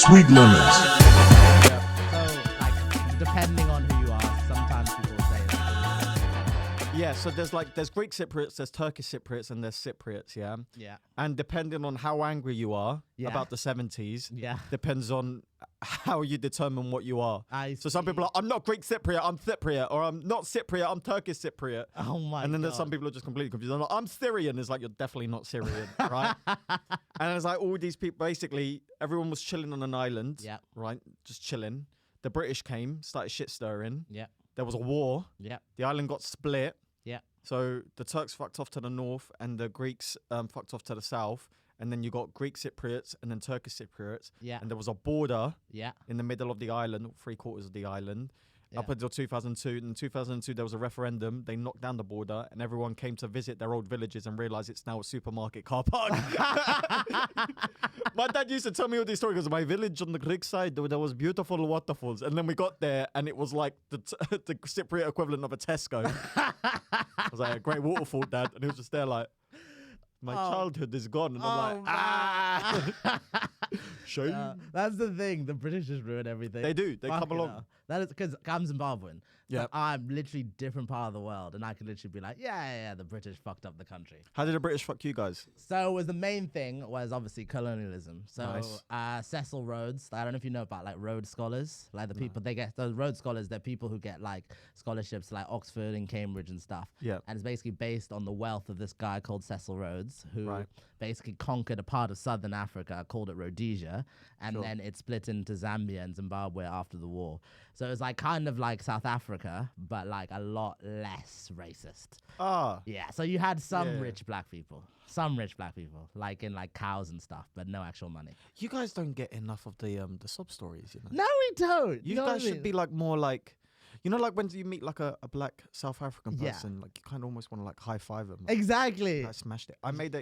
Sweet Learners. Yeah. So, like, depending on who you are, sometimes people say that. Yeah, so there's Greek Cypriots, there's Turkish Cypriots, and there's Cypriots, yeah? Yeah. And depending on how angry you are about the 70s, Yeah. depends on how you determine what you are. So some people are, I'm not Greek Cypriot, I'm Cypriot, or I'm not Cypriot, I'm Turkish Cypriot. Oh my God. And then there's some people who are just completely confused. I'm Syrian. It's like, you're definitely not Syrian, right? And it's like all these people, basically, everyone was chilling on an island, right? Just chilling. The British came, started shit stirring. Yeah. There was a war. Yeah. The island got split. Yeah. So the Turks fucked off to the north and the Greeks fucked off to the south. And then you got Greek Cypriots and then Turkish Cypriots. Yeah. And there was a border Yeah. in the middle of the island, 3/4 of the island, up until 2002. And in 2002, there was a referendum. They knocked down the border and everyone came to visit their old villages and realized it's now a supermarket car park. My dad used to tell me all these stories because my village on the Greek side, there was beautiful waterfalls. And then we got there and it was like the Cypriot equivalent of a Tesco. I was like, a great waterfall, Dad. And he was just there like, my childhood is gone. And I'm like, shame. That's the thing. The British just ruin everything. They do. They come Fucking along. hell. That is because I'm Zimbabwean. Yeah. So I'm literally different part of the world, and I can literally be like, yeah, the British fucked up the country. How did the British fuck you guys? So was the main thing was obviously colonialism. So Nice. Cecil Rhodes, I don't know if you know about like Rhodes scholars, like the people they get those Rhodes scholars. They're people who get like scholarships to, like Oxford and Cambridge and stuff. Yeah. And it's basically based on the wealth of this guy called Cecil Rhodes, who Right. basically conquered a part of southern Africa, called it Rhodesia, and then it split into Zambia and Zimbabwe after the war. So it was like kind of like South Africa, but like a lot less racist. Ah. Yeah, so you had some rich black people, like in like cows and stuff, but no actual money. You guys don't get enough of the sob stories, you know? No, we don't. You know what guys I should mean? be like more like, you know, like when you meet like a black South African person, like you kind of almost want to like high five them. Like, Exactly. I smashed it. I made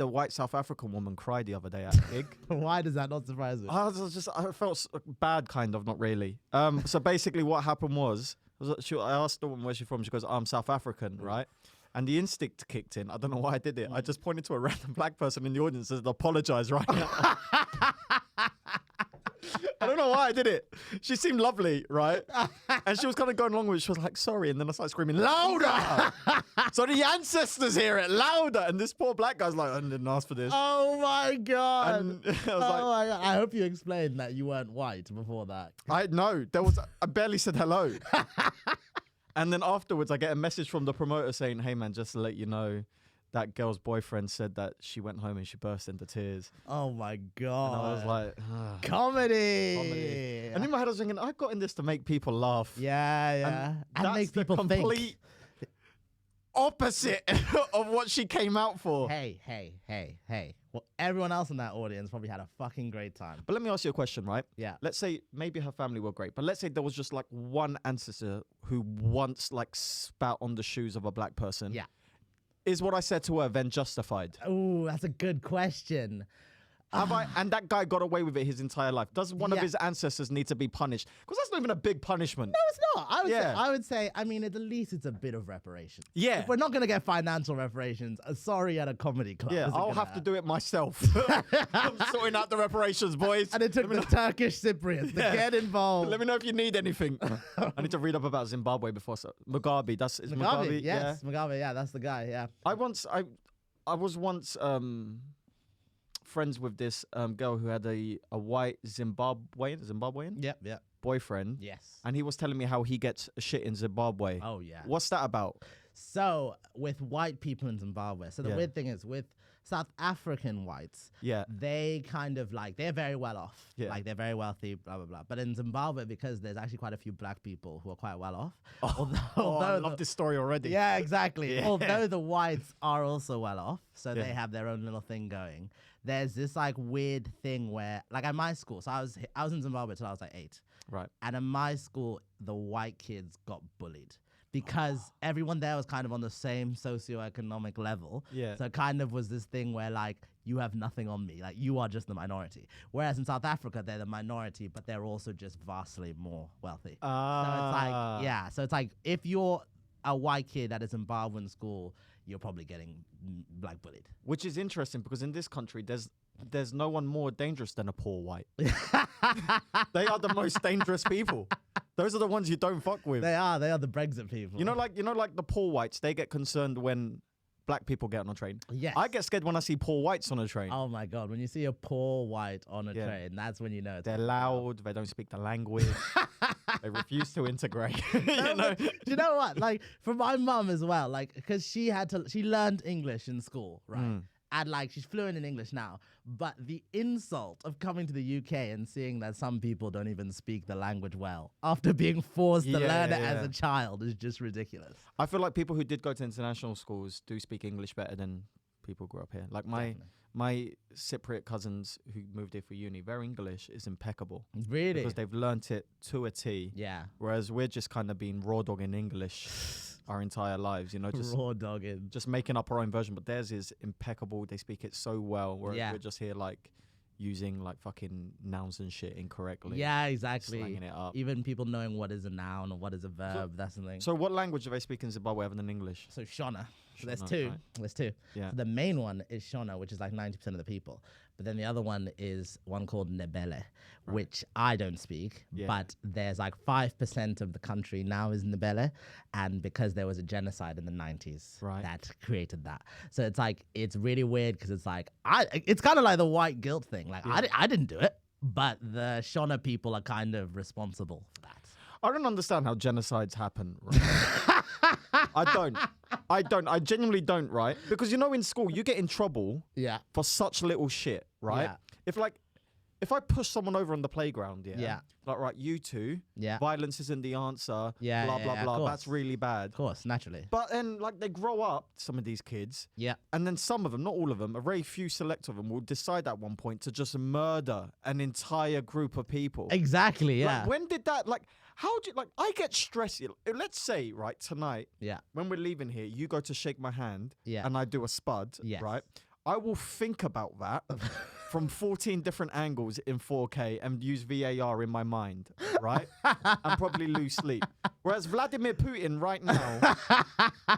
a white South African woman cry the other day at a gig. Why does that not surprise me? I felt bad, kind of, not really. So basically, what happened was I asked the woman where she's from. She goes, "I'm South African, right?" And the instinct kicked in. I don't know why I did it. I just pointed to a random black person in the audience and said, "Apologize right now." I don't know why I did it. She seemed lovely, right? And she was kind of going along with it. She was like, sorry. And then I started screaming, louder! So the ancestors hear it, louder! And this poor black guy's like, I didn't ask for this. Oh my God. And I was Oh like, my God. I hope you explained that you weren't white before that. I barely said hello. And then afterwards, I get a message from the promoter saying, hey man, just to let you know, that girl's boyfriend said that she went home and she burst into tears. Oh my And God. I was like, Comedy. And in my head, I was thinking, I got in this to make people laugh. Yeah. And That's make the people complete opposite of what she came out for. think. Hey. Well, everyone else in that audience probably had a fucking great time. But let me ask you a question, right? Yeah. Let's say maybe her family were great, but let's say there was just like one ancestor who once like spat on the shoes of a black person. Yeah. Is what I said to her then justified? Oh, that's a good question. And that guy got away with it his entire life. Does one of his ancestors need to be punished? Because that's not even a big punishment. No, it's not. I would say, I mean, at the least it's a bit of reparations. Yeah. If we're not going to get financial reparations, sorry at a comedy club. Yeah, I'll have to do it myself. I'm sorting out the reparations, boys. And it took the Turkish Cypriots to get involved. Let me know if you need anything. I need to read up about Zimbabwe before. Mugabe, is Mugabe? Yes, Mugabe, yeah, that's the guy, yeah. I was once friends with this girl who had a white Zimbabwean Yep. boyfriend. Yes. And he was telling me how he gets shit in Zimbabwe. Oh, yeah. What's that about? So, with white people in Zimbabwe, so the weird thing is with South African whites, they kind of like, they're very well off. Yeah. Like, they're very wealthy, blah, blah, blah. But in Zimbabwe, because there's actually quite a few black people who are quite well off. Although I love this story already. Yeah, exactly. Although the whites are also well off, so they have their own little thing going. There's this like weird thing where, like at my school, so I was in Zimbabwe till I was like 8. Right. And in my school, the white kids got bullied because everyone there was kind of on the same socioeconomic level. Yeah. So it kind of was this thing where like, you have nothing on me. Like, you are just the minority. Whereas in South Africa, they're the minority, but they're also just vastly more wealthy. So it's like, yeah. So it's like, if you're a white kid at a Zimbabwean school, you're probably getting bullied. Which is interesting because in this country, there's there's no one more dangerous than a poor white. They are the most dangerous people. Those are the ones you don't fuck with. They are the Brexit people. You know, like the poor whites, they get concerned when black people get on a train. Yes. I get scared when I see poor whites on a train. Oh my God. When you see a poor white on a train, that's when you know it's they're loud, they don't speak the language, they refuse to integrate. Do you know what? Like, for my mum as well, like, because she learned English in school, right? And like, she's fluent in English now. But the insult of coming to the UK and seeing that some people don't even speak the language well after being forced to learn it as a child is just ridiculous. I feel like people who did go to international schools do speak English better than people who grew up here. Like my Cypriot cousins who moved here for uni, their English is impeccable. Really? Because they've learnt it to a T. Yeah. Whereas we're just kind of being raw dogging English our entire lives, you know, just raw dogging, just making up our own version. But theirs is impeccable. They speak it so well. Whereas we're just here like using like fucking nouns and shit incorrectly. Yeah, exactly. Slanging it up. Even people knowing what is a noun or what is a verb, that's the thing. So what language do they speak in Zimbabwe other than English? So Shona. So there's Shona, two. right. There's two. Yeah. So the main one is Shona, which is like 90% of the people. But then the other one is one called Ndebele, which I don't speak. Yeah. But there's like 5% of the country now is Ndebele. And because there was a genocide in the 90s that created that. So it's like, it's really weird because it's like, it's kind of like the white guilt thing. Like, I didn't do it. But the Shona people are kind of responsible for that. I don't understand how genocides happen. Right? I don't. I genuinely don't, right? Because, you know, in school, you get in trouble for such little shit, right? Yeah. If I push someone over on the playground, like, right, you two, violence isn't the answer, blah, blah, blah, that's really bad. Of course, naturally. But then, like, they grow up, some of these kids, and then some of them, not all of them, a very few select of them will decide at one point to just murder an entire group of people. Exactly, yeah. Like, when did that, like, how do you, like, I get stressed. Let's say, right, tonight, when we're leaving here, you go to shake my hand, and I do a spud, right? I will think about that from 14 different angles in 4K and use VAR in my mind, right? And probably lose sleep. Whereas Vladimir Putin right now,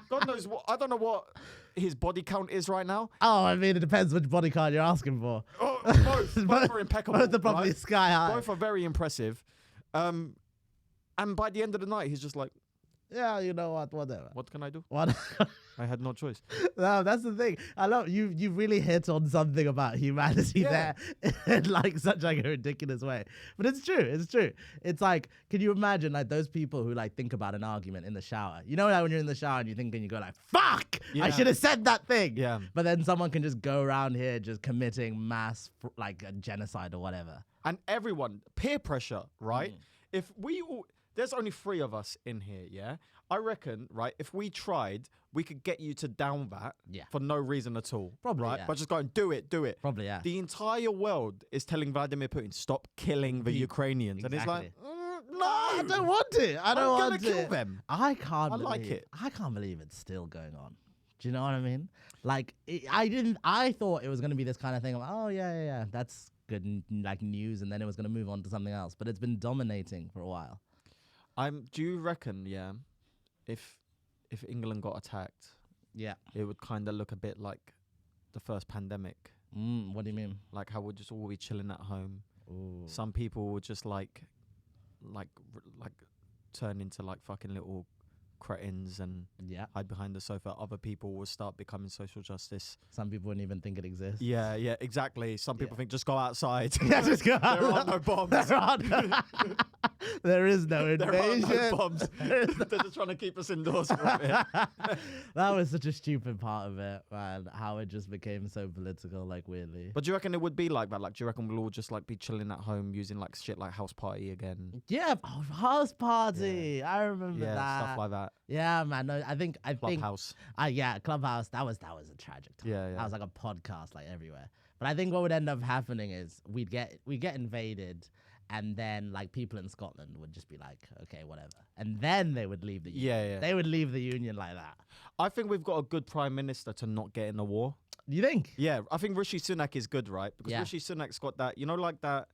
God knows what, I don't know what his body count is right now. Oh, I mean, it depends which body count you're asking for. Oh, both are impeccable. Both are probably sky high. Both are very impressive. And by the end of the night, he's just like, yeah, you know what, whatever. What can I do? What? I had no choice. No, that's the thing. I love you. You really hit on something about humanity there in like such like a ridiculous way. But it's true. It's true. It's like, can you imagine like those people who like think about an argument in the shower? You know, like when you're in the shower and you think and you go like, "Fuck! I should have said that thing." Yeah. But then someone can just go around here just committing mass like a genocide or whatever. And everyone, peer pressure, right? If we all. There's only 3 of us in here, yeah? I reckon, right, if we tried, we could get you to down that for no reason at all. Probably, right? But just going, do it. Probably, yeah. The entire world is telling Vladimir Putin, stop killing the Ukrainians. Exactly. And he's like, no, I don't want to. I don't want to. I'm going to kill them. I can't like it. I can't believe it's still going on. Do you know what I mean? Like, I thought it was going to be this kind of thing of, oh, yeah, that's good, like, news, and then it was going to move on to something else. But it's been dominating for a while. Do you reckon, if England got attacked, it would kind of look a bit like the first pandemic? What do you mean? Like how we'd just all be chilling at home. Ooh. Some people would just like turn into like fucking little cretins and hide behind the sofa. Other people will start becoming social justice. Some people wouldn't even think it exists. Yeah, exactly. Some people think just go outside. Just go outside. There are no bombs. There is no invasion. There are no bombs. They're just trying to keep us indoors for a bit. That was such a stupid part of it, man. How it just became so political, like weirdly. But do you reckon it would be like that? Like, do you reckon we'll all just like be chilling at home using like shit like House Party again? Yeah, House Party. Yeah. I remember that. Stuff like that. Yeah, man. No, I think Clubhouse. Clubhouse. That was a tragic time. Yeah. That was like a podcast like everywhere. But I think what would end up happening is we'd get invaded. And then, like, people in Scotland would just be like, okay, whatever. And then they would leave the union. Yeah. They would leave the union like that. I think we've got a good prime minister to not get in a war. You think? Yeah, I think Rishi Sunak is good, right? Because Rishi Sunak's got that, you know, like that.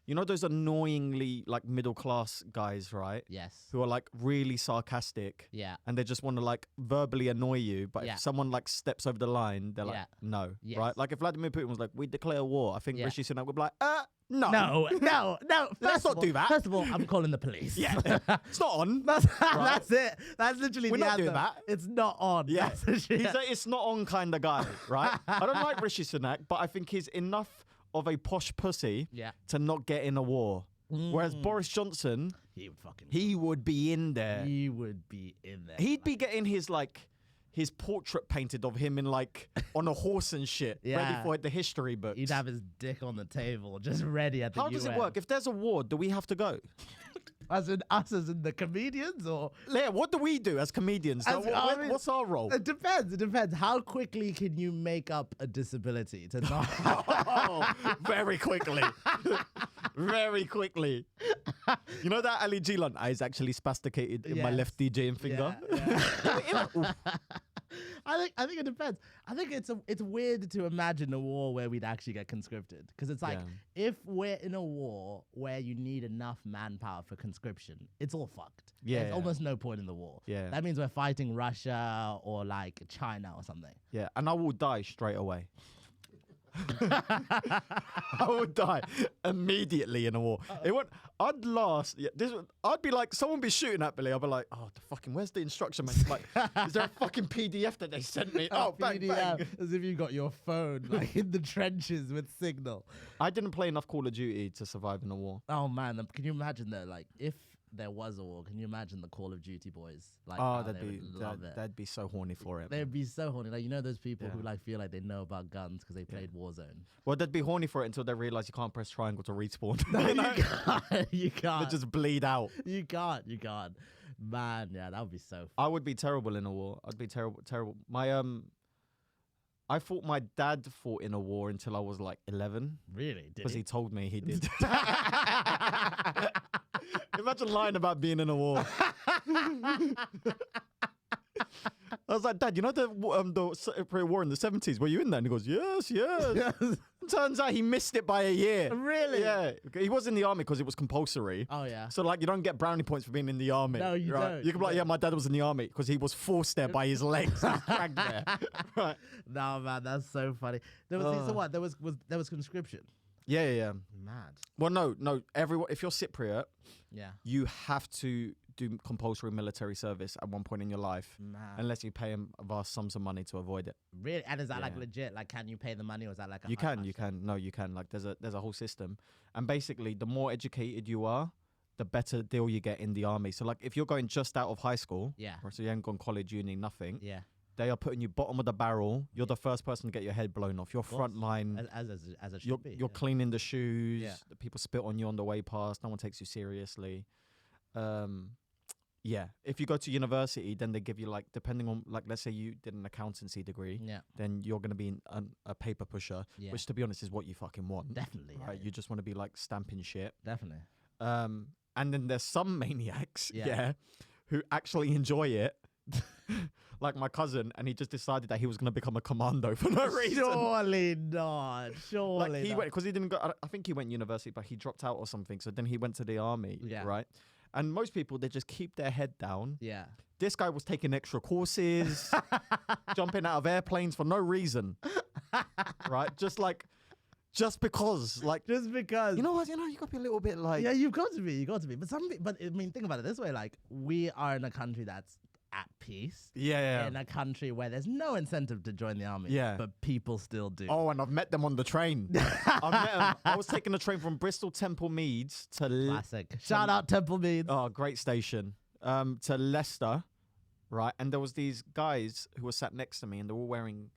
you know those annoyingly like middle class guys, right? Yes. Who are like really sarcastic. Yeah. And they just want to like verbally annoy you, but if someone like steps over the line, they're like, no, right? Like if Vladimir Putin was like, we declare war, I think Rishi Sunak would be like, no. No. Let's not do that. First of all, I'm calling the police. Yeah. It's not on. That's it. That's literally We're the not anthem. doing that. It's not on. Yeah. He's He's a it's not on kind of guy, right? I don't like Rishi Sunak, but I think he's enough of a posh pussy to not get in a war. Whereas Boris Johnson, he would be in there. He would be in there. He'd be getting his portrait painted of him in like on a horse and shit, ready for the history books. He'd have his dick on the table, just ready at the How does it work? If there's a war, do we have to go? As in the comedians, or what do we do as comedians? What's our role? It depends. How quickly can you make up a disability to not? Very quickly. Very quickly. You know that Ali Gilan is actually spasticated in my left DJing finger? Yeah. I think it depends. I think it's weird to imagine a war where we'd actually get conscripted, because it's like if we're in a war where you need enough manpower for conscription, it's all fucked. Yeah, there's almost no point in the war. Yeah, that means we're fighting Russia or like China or something. Yeah, and I will die straight away. I would die immediately in a war. I'd last. Yeah, I'd be like, someone be shooting at me. I'd be like, where's the instruction manual? Like, is there a fucking PDF that they sent me? Bang, bang. As if you got your phone like in the trenches with signal. I didn't play enough Call of Duty to survive in a war. Oh man, can you imagine though? Like if there was a war, can you imagine the Call of Duty boys? Like, they'd be so horny for it. They'd be so horny. Like, you know those people who like feel like they know about guns because they played Warzone. Well, they'd be horny for it until they realize you can't press triangle to respawn. No, you can't. They just bleed out. You can't. Man, yeah, that would be so fun. I would be terrible in a war. I'd be terrible. I thought my dad fought in a war until I was like 11. Really? Because he told me he did. Imagine lying about being in a war. I was like, Dad, you know the war in the 70s? Were you in that? And he goes, yes. Turns out he missed it by a year. Really? Yeah. He was in the army because it was compulsory. Oh, yeah. So, like, you don't get brownie points for being in the army. No, you don't. You can be like, yeah, my dad was in the army because he was forced there by his legs. He was dragged there. Right. No, man, that's so funny. There was, so what? There was conscription. Yeah. Mad. Well, no. Everyone, if you're Cypriot, you have to do compulsory military service at one point in your life, unless you pay them vast sums of money to avoid it. Really? And is that like legit? Like, can you pay the money, or is that like a you can. No, you can. Like, there's a whole system, and basically, the more educated you are, the better deal you get in the army. So, like, if you're going just out of high school, or so you ain't gone college, uni, nothing, they are putting you bottom of the barrel. You're the first person to get your head blown off. You're front line. As it should be. You're cleaning the shoes. Yeah. People spit on you on the way past. No one takes you seriously. If you go to university, then they give you, like, depending on, like, let's say you did an accountancy degree, then you're going to be a paper pusher, which, to be honest, is what you fucking want. Definitely. Right? You just want to be, like, stamping shit. Definitely. And then there's some maniacs, who actually enjoy it. Like my cousin, and he just decided that he was going to become a commando for no reason. Surely not. Like he went, because he didn't go, I think he went university, but he dropped out or something. So then he went to the army, right? And most people, they just keep their head down. Yeah. This guy was taking extra courses, jumping out of airplanes for no reason, right? Just because. You know what? You got to be a little bit like. Yeah, you've got to be. But I mean, think about it this way. Like, we are in a country that's at peace. Yeah. In a country where there's no incentive to join the army. Yeah. But people still do. Oh, and I've met them on the train. I've met them. I was taking the train from Bristol Temple Meads to... Classic. Shout out Temple Meads. Oh, great station. To Leicester, right? And there was these guys who were sat next to me, and they were all wearing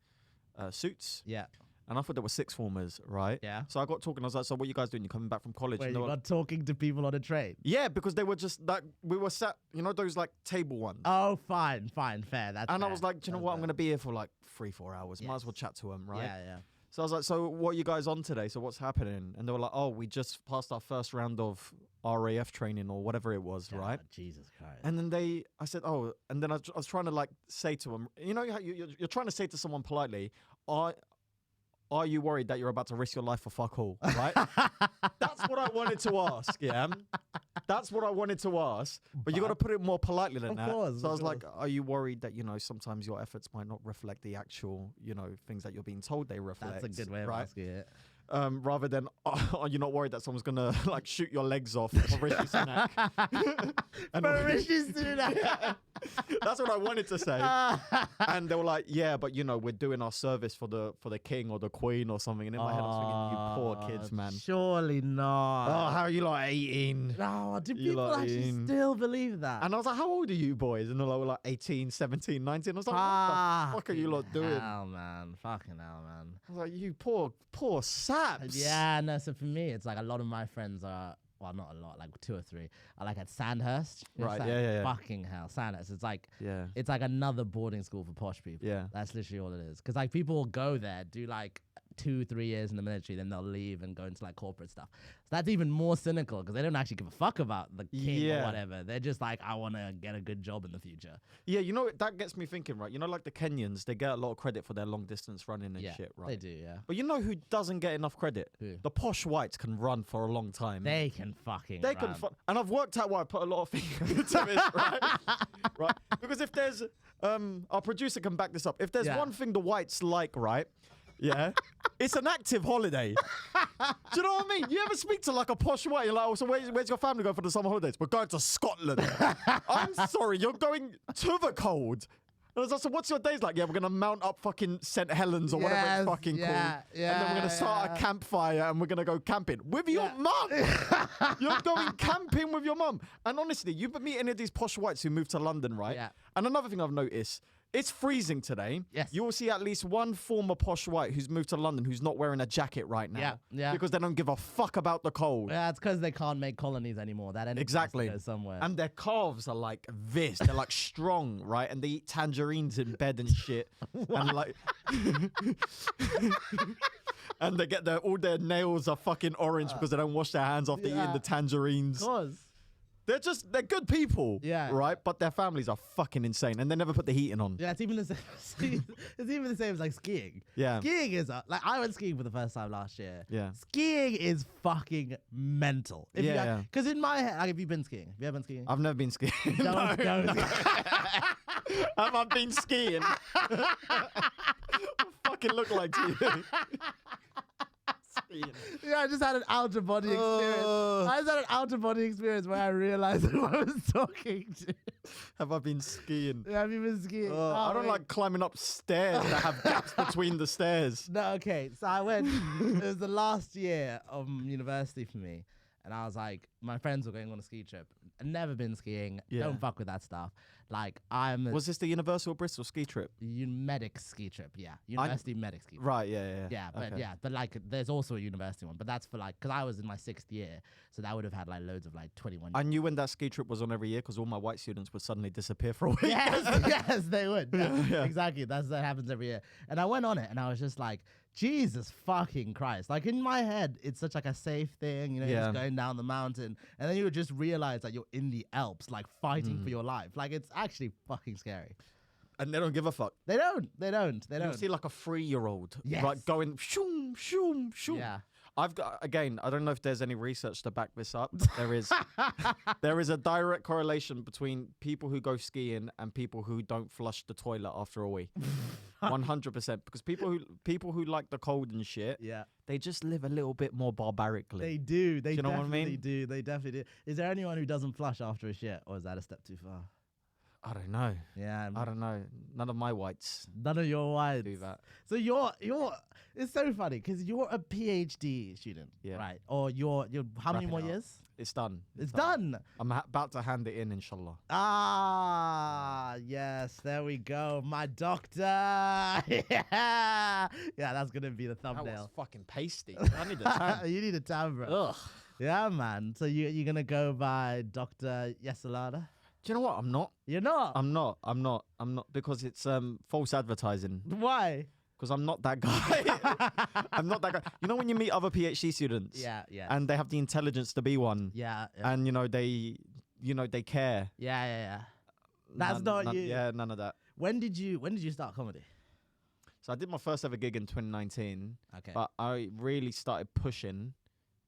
suits. Yeah. And I thought they were sixth formers, right? Yeah. So I got talking. I was like, so what are you guys doing? You're coming back from college? Wait, and you got talking to people on a train? Yeah, because they were just like, we were sat, you know, those like table ones. Oh, fine, fair. That's and fair. I was like, do you know what? I'm going to be here for like 3-4 hours. Might as well chat to them, right? Yeah. So I was like, so what are you guys on today? So what's happening? And they were like, oh, we just passed our first round of RAF training or whatever it was, right? Jesus Christ. And then I said, oh, and then I was trying to like say to them, you know, you're trying to say to someone politely, are you worried that you're about to risk your life for fuck all, right? That's what I wanted to ask, yeah? That's what I wanted to ask. But you got to put it more politely than that. Course, So I was like, are you worried that, sometimes your efforts might not reflect the actual, things that you're being told they reflect? That's a good way of asking it. Rather than, are you not worried that someone's going to like shoot your legs off for Rishi Sunak? For Rishi Sunak. Yeah. That's what I wanted to say. And they were like, yeah, but we're doing our service for the king or the queen or something. And in my head I was thinking, you poor kids, man. Surely not. Oh, how are you like 18? No, do You people lot actually in. still believe that? And I was like, how old are you boys? And they were like 18, 17, 19. I was like, what the fuck are you lot doing? Hell, man. Fucking hell, man. I was like, you poor saps. Yeah, no, so for me, it's like a lot of my friends are, well, not a lot, like 2 or 3, are like at Sandhurst. Right, yeah. Fucking hell, Sandhurst. It's like, Yeah. it's like another boarding school for posh people. Yeah. That's literally all it is. Because like people will go there, do like 2-3 years in the military, then they'll leave and go into like corporate stuff. So that's even more cynical because they don't actually give a fuck about the king or whatever. They're just like, I want to get a good job in the future. Yeah, that gets me thinking, right? Like the Kenyans, they get a lot of credit for their long distance running and shit, right? They do, yeah. But you know who doesn't get enough credit? Who? The posh whites can run for a long time. They can fucking They run. can and I've worked out why I put a lot of things into this, right? Right? Because if there's our producer can back this up. If there's one thing the whites like, right? Yeah, it's an active holiday. Do you know what I mean? You ever speak to like a posh white? You're like, oh, so where's your family going for the summer holidays? We're going to Scotland. I'm sorry, you're going to the cold. And I was like, so what's your days like? Yeah, we're going to mount up fucking St. Helens or whatever it's fucking called. And then we're going to start a campfire and we're going to go camping with your mum. You're going camping with your mum. And honestly, you meet any of these posh whites who moved to London, right? Yeah. And another thing I've noticed, it's freezing today. Yes. You will see at least one former posh white who's moved to London who's not wearing a jacket right now. Yeah. Because they don't give a fuck about the cold. Yeah, it's because they can't make colonies anymore. That energy has to go somewhere. And their calves are like this. They're like strong, right? And they eat tangerines in bed and shit. And like, and they get all their nails are fucking orange because they don't wash their hands after eating the tangerines. Of course. They're good people, right? But their families are fucking insane, and they never put the heating on. Yeah, it's even the same. It's even the same as like skiing. Yeah, skiing is like I went skiing for the first time last year. Yeah, skiing is fucking mental. Because in my head, like, have you been skiing? Have you ever been skiing? I've never been skiing. Don't go. Have I been skiing? What fucking look like to you? Yeah, I just had an outer body experience. I just had an outer body experience where I realized who I was talking to. Have I been skiing? Yeah, have you been skiing? I don't like climbing up stairs that have gaps between the stairs. No, okay. So I went, it was the last year of university for me. And I was like, my friends were going on a ski trip. I've never been skiing. Yeah. Don't fuck with that stuff. Like, Was this the Universal Bristol ski trip? Medic ski trip, yeah. University medic ski trip. Right, yeah. Yeah, but like, there's also a university one. But that's for like, because I was in my 6th year. So that would have had like loads of like 21 I knew when that ski trip was on every year because all my white students would suddenly disappear for a week. Yes, they would. Yeah. Exactly. That happens every year. And I went on it and I was just like, Jesus fucking Christ. Like in my head, it's such like a safe thing, you're just going down the mountain. And then you would just realize that you're in the Alps, like fighting for your life. Like it's actually fucking scary. And they don't give a fuck. They don't. You see like a 3-year-old Yes. right, going shoom, shoom, shoom. Yeah. I've got, again, I don't know if there's any research to back this up. There is. There is a direct correlation between people who go skiing and people who don't flush the toilet after a wee. 100%. Because people who like the cold and shit, they just live a little bit more barbarically. They do. Do you know what I mean? do. They definitely do. Is there anyone who doesn't flush after a shit, or is that a step too far? I don't know. Yeah. I don't know. None of my whites None of your whites do that. So you're. It's so funny because you're a PhD student, right? Or you're how many more years? It's done. It's done. I'm about to hand it in, inshallah. Ah, yes. There we go. My doctor. Yeah, that's gonna be the thumbnail. That was fucking pasty. I need a tan. You need a tan, bro. Ugh. Yeah, man. So you're gonna go by Dr. Yesilada? Do you know what? I'm not. You're not? I'm not because it's false advertising. Why? Because I'm not that guy. I'm not that guy. You know when you meet other PhD students? Yeah. And they have the intelligence to be one. Yeah. And they care. Yeah. That's not you. Yeah, none of that. When did you start comedy? So I did my first ever gig in 2019. Okay. But I really started pushing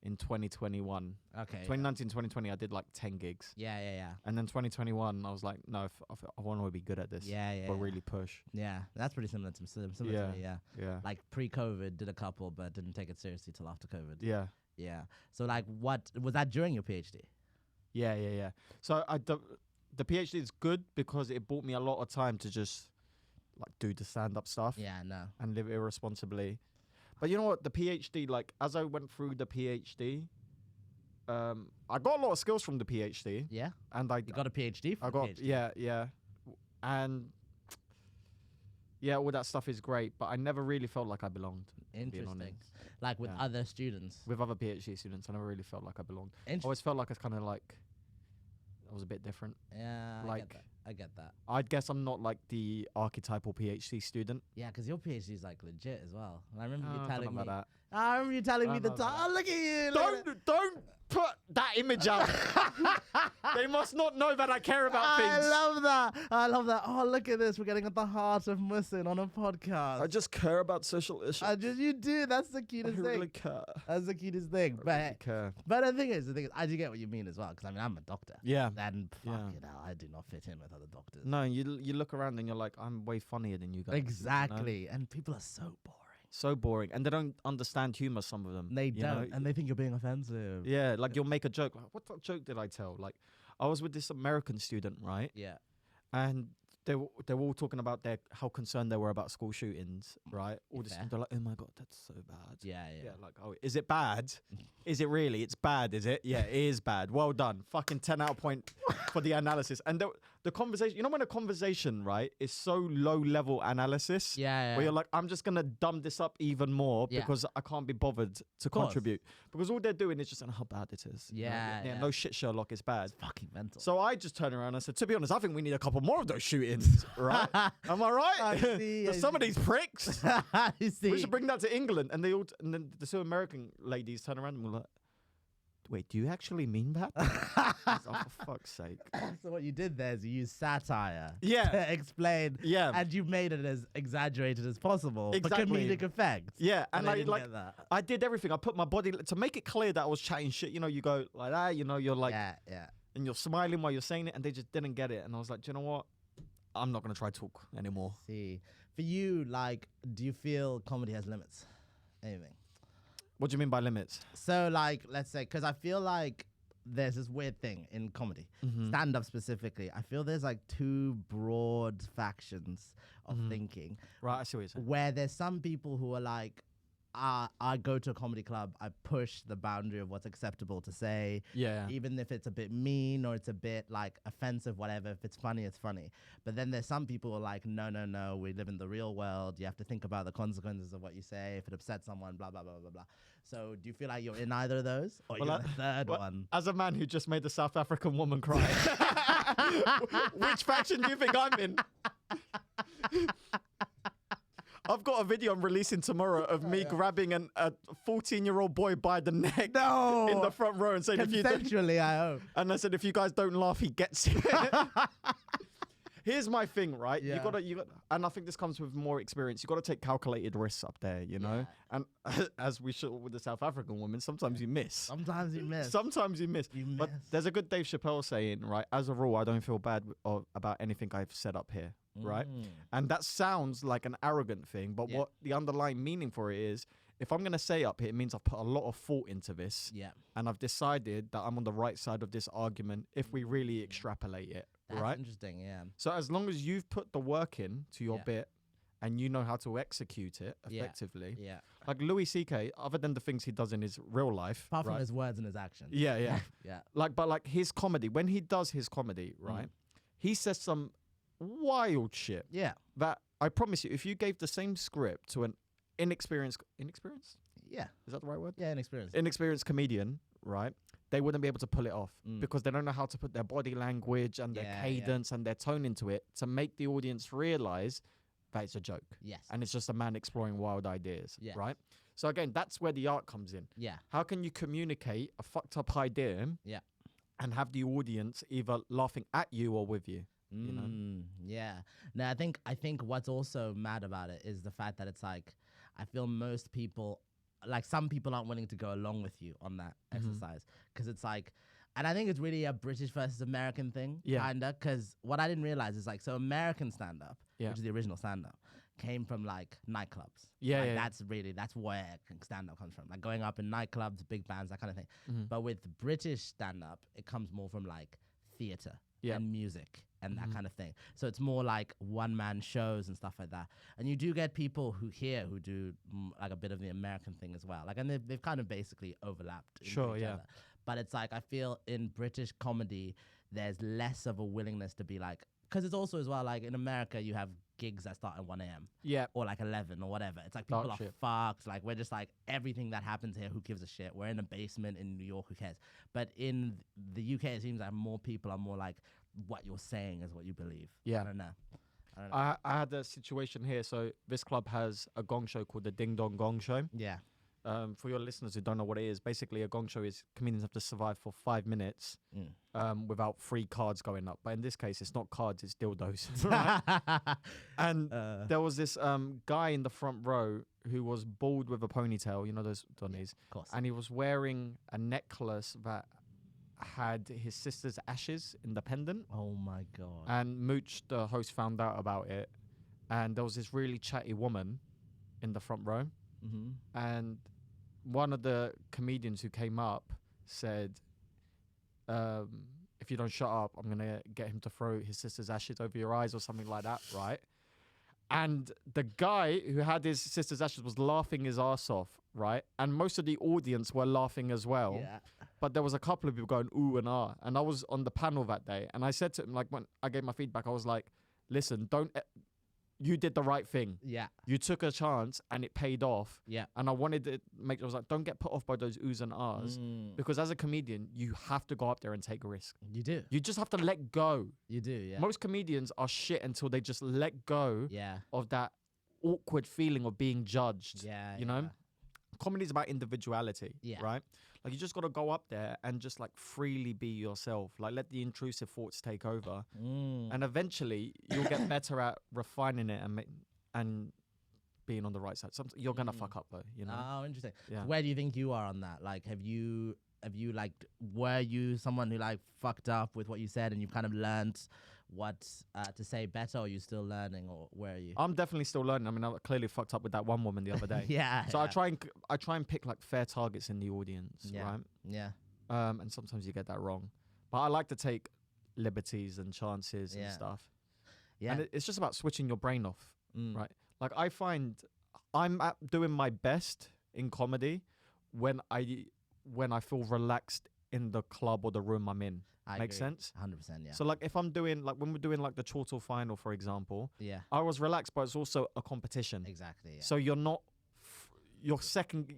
in 2021. Okay. 2019, 2020, I did like 10 gigs. Yeah. And then 2021, I was like, no, I want to be good at this. But really push. Yeah, that's pretty similar to to me. Yeah. Like pre-COVID, did a couple, but didn't take it seriously till after COVID. Yeah. Yeah. So like, what was that during your PhD? Yeah. So the PhD is good because it bought me a lot of time to just like do the stand-up stuff. Yeah, no. And live irresponsibly. But you know what? The PhD, like as I went through the PhD, I got a lot of skills from the PhD. Yeah. And You got a PhD from PhD? Yeah. And yeah, all that stuff is great, but I never really felt like I belonged. Interesting. Like with other students. With other PhD students, I never really felt like I belonged. I Interesting. always felt like it's kind of like I was a bit different. Yeah, like I get that. I guess I'm not like the archetypal PhD student. Yeah, because your PhD is like legit as well. And I remember you I don't telling know me. about I remember you telling me the know time. about Oh, look at you. Don't put that image out. They must not know that I care about things. I love that. Oh, look at this. We're getting at the heart of Muhsin on a podcast. I just care about social issues. You do. That's the cutest thing. really care. That's the cutest thing. Really care. But the thing is, I do get what you mean as well. Because I mean, I'm a doctor. Yeah. And Yeah. I do not fit in with other doctors. No, you look around and you're like, I'm way funnier than you guys. Exactly. You know? And people are so boring. So boring. And they don't understand humor, some of them. They you don't. know? And they think you're being offensive. Yeah, like you'll make a joke. Like, what joke did I tell? Like, I was with this American student, right? Yeah. And they were all talking about how concerned they were about school shootings, right? All this, they're like, oh my god, that's so bad. Yeah. Like, oh, is it bad? Is it really? It's bad, is it? Yeah, it is bad. Well done. Fucking 10 out of point for the analysis. And the conversation, you know when a conversation, right, is so low level analysis, Yeah. where you're like, I'm just gonna dumb this up even more because I can't be bothered to contribute. Because all they're doing is just saying how bad it is. Yeah. No shit, Sherlock, it's bad. It's fucking mental. So I just turned around and I said, to be honest, I think we need a couple more of those shootings, right? Am I right? I see, There's some of these pricks. You see. We should bring that to England. And and then the two American ladies turn around and were like, wait, do you actually mean that? I was like, for fuck's sake. So what you did there is you used satire Yeah. to explain, and you made it as exaggerated as possible for comedic effect. Yeah, and I didn't get that. I did everything. I put my body to make it clear that I was chatting shit. You know, you go like that. You know, you're like, yeah. and you're smiling while you're saying it, and they just didn't get it. And I was like, do you know what? I'm not gonna try to talk anymore. See, for you, like, do you feel comedy has limits? Anything? What do you mean by limits? So, like, let's say, because I feel like there's this weird thing in comedy, stand-up specifically. I feel there's like two broad factions of thinking. Right, I see what you're saying. Where there's some people who are like, I go to a comedy club, I push the boundary of what's acceptable to say. Yeah. Even if it's a bit mean or it's a bit like offensive, whatever. If it's funny, it's funny. But then there's some people who are like, no, we live in the real world. You have to think about the consequences of what you say. If it upsets someone, blah, blah, blah, blah, blah. So do you feel like you're in either of those? Or you're in the third one? As a man who just made the South African woman cry, which faction do you think I'm in? I've got a video I'm releasing tomorrow of me grabbing a 14-year-old boy by the neck in the front row and saying, consensually, I hope. And I said, if you guys don't laugh, he gets it. Here's my thing, right? Yeah. You got, and I think this comes with more experience. You got to take calculated risks up there, you know. And as we should with the South African woman, sometimes you miss. Sometimes you miss. Sometimes you miss. But there's a good Dave Chappelle saying, right? As a rule, I don't feel bad about anything I've said up here, right? And that sounds like an arrogant thing, but what the underlying meaning for it is, if I'm going to say up here, it means I've put a lot of thought into this. Yeah. And I've decided that I'm on the right side of this argument if we really extrapolate it. That's right? interesting, yeah. So as long as you've put the work in to your bit and you know how to execute it effectively, like Louis C.K., other than the things he does in his real life, apart from his words and his actions. Yeah. But like his comedy, when he does his comedy, right, he says some wild shit. Yeah. That I promise you, if you gave the same script to an inexperienced? Yeah. Is that the right word? Yeah, inexperienced comedian, right? They wouldn't be able to pull it off because they don't know how to put their body language and their cadence and their tone into it to make the audience realize that it's a joke. Yes. And it's just a man exploring wild ideas, right? So again, that's where the art comes in. Yeah. How can you communicate a fucked up idea and have the audience either laughing at you or with you? You know? Yeah. No, I think what's also mad about it is the fact that it's like, I feel most people like some people aren't willing to go along with you on that exercise because it's like, and I think it's really a British versus American thing, kinda. Because what I didn't realize is like, so American stand up, which is the original stand up, came from like nightclubs. That's where stand up comes from. Like going up in nightclubs, big bands, that kind of thing. But with British stand up, it comes more from like theater and music and that kind of thing. So it's more like one man shows and stuff like that. And you do get people who do like a bit of the American thing as well. Like, and they've kind of basically overlapped. Into each other. But it's like, I feel in British comedy, there's less of a willingness to be like, because it's also as well, like in America, you have gigs that start at 1 a.m. Or like 11 or whatever. It's like people are fucked. Like we're just like, everything that happens here, who gives a shit? We're in a basement in New York, who cares? But in the UK, it seems like more people are more like, what you're saying is what you believe. I don't know. I had a situation here. So this club has a gong show called the Ding Dong Gong Show. For your listeners who don't know what it is, basically a gong show is comedians have to survive for 5 minutes without 3 cards going up. But in this case, it's not cards, it's dildos. And there was this guy in the front row who was bald with a ponytail, you know those Donnies? Of course. And he was wearing a necklace that had his sister's ashes in the pendant. Oh my God. And Mooch, the host, found out about it. And there was this really chatty woman in the front row. And one of the comedians who came up said, if you don't shut up, I'm going to get him to throw his sister's ashes over your eyes or something like that, right? And the guy who had his sister's ashes was laughing his ass off, right? And most of the audience were laughing as well. But there was a couple of people going, ooh and ah. And I was on the panel that day. And I said to him, like, when I gave my feedback, I was like, listen, you did the right thing. You took a chance and it paid off. And I wanted to I was like, don't get put off by those oohs and ahs. Because as a comedian, you have to go up there and take a risk. You do. You just have to let go. You do, Most comedians are shit until they just let go of that awkward feeling of being judged. You know? Comedy is about individuality, right? Like you just got to go up there and just like freely be yourself. Like let the intrusive thoughts take over, and eventually you'll get better at refining it and being on the right side. You're gonna fuck up though, you know. Oh, interesting. Where do you think you are on that? Like, have you like, were you someone who like fucked up with what you said and you've kind of learned what to say better, or are you still learning, or where are you? I'm definitely still learning. I mean, I clearly fucked up with that one woman the other day. So I try and pick like fair targets in the audience, right? And sometimes you get that wrong, but I like to take liberties and chances and stuff. And it's just about switching your brain off, right? Like I find I'm doing my best in comedy when I feel relaxed in the club or the room I'm in. Makes sense? 100%, So like if I'm doing, like when we're doing like the Chortle final, for example, I was relaxed, but it's also a competition. Exactly. So you're not, you're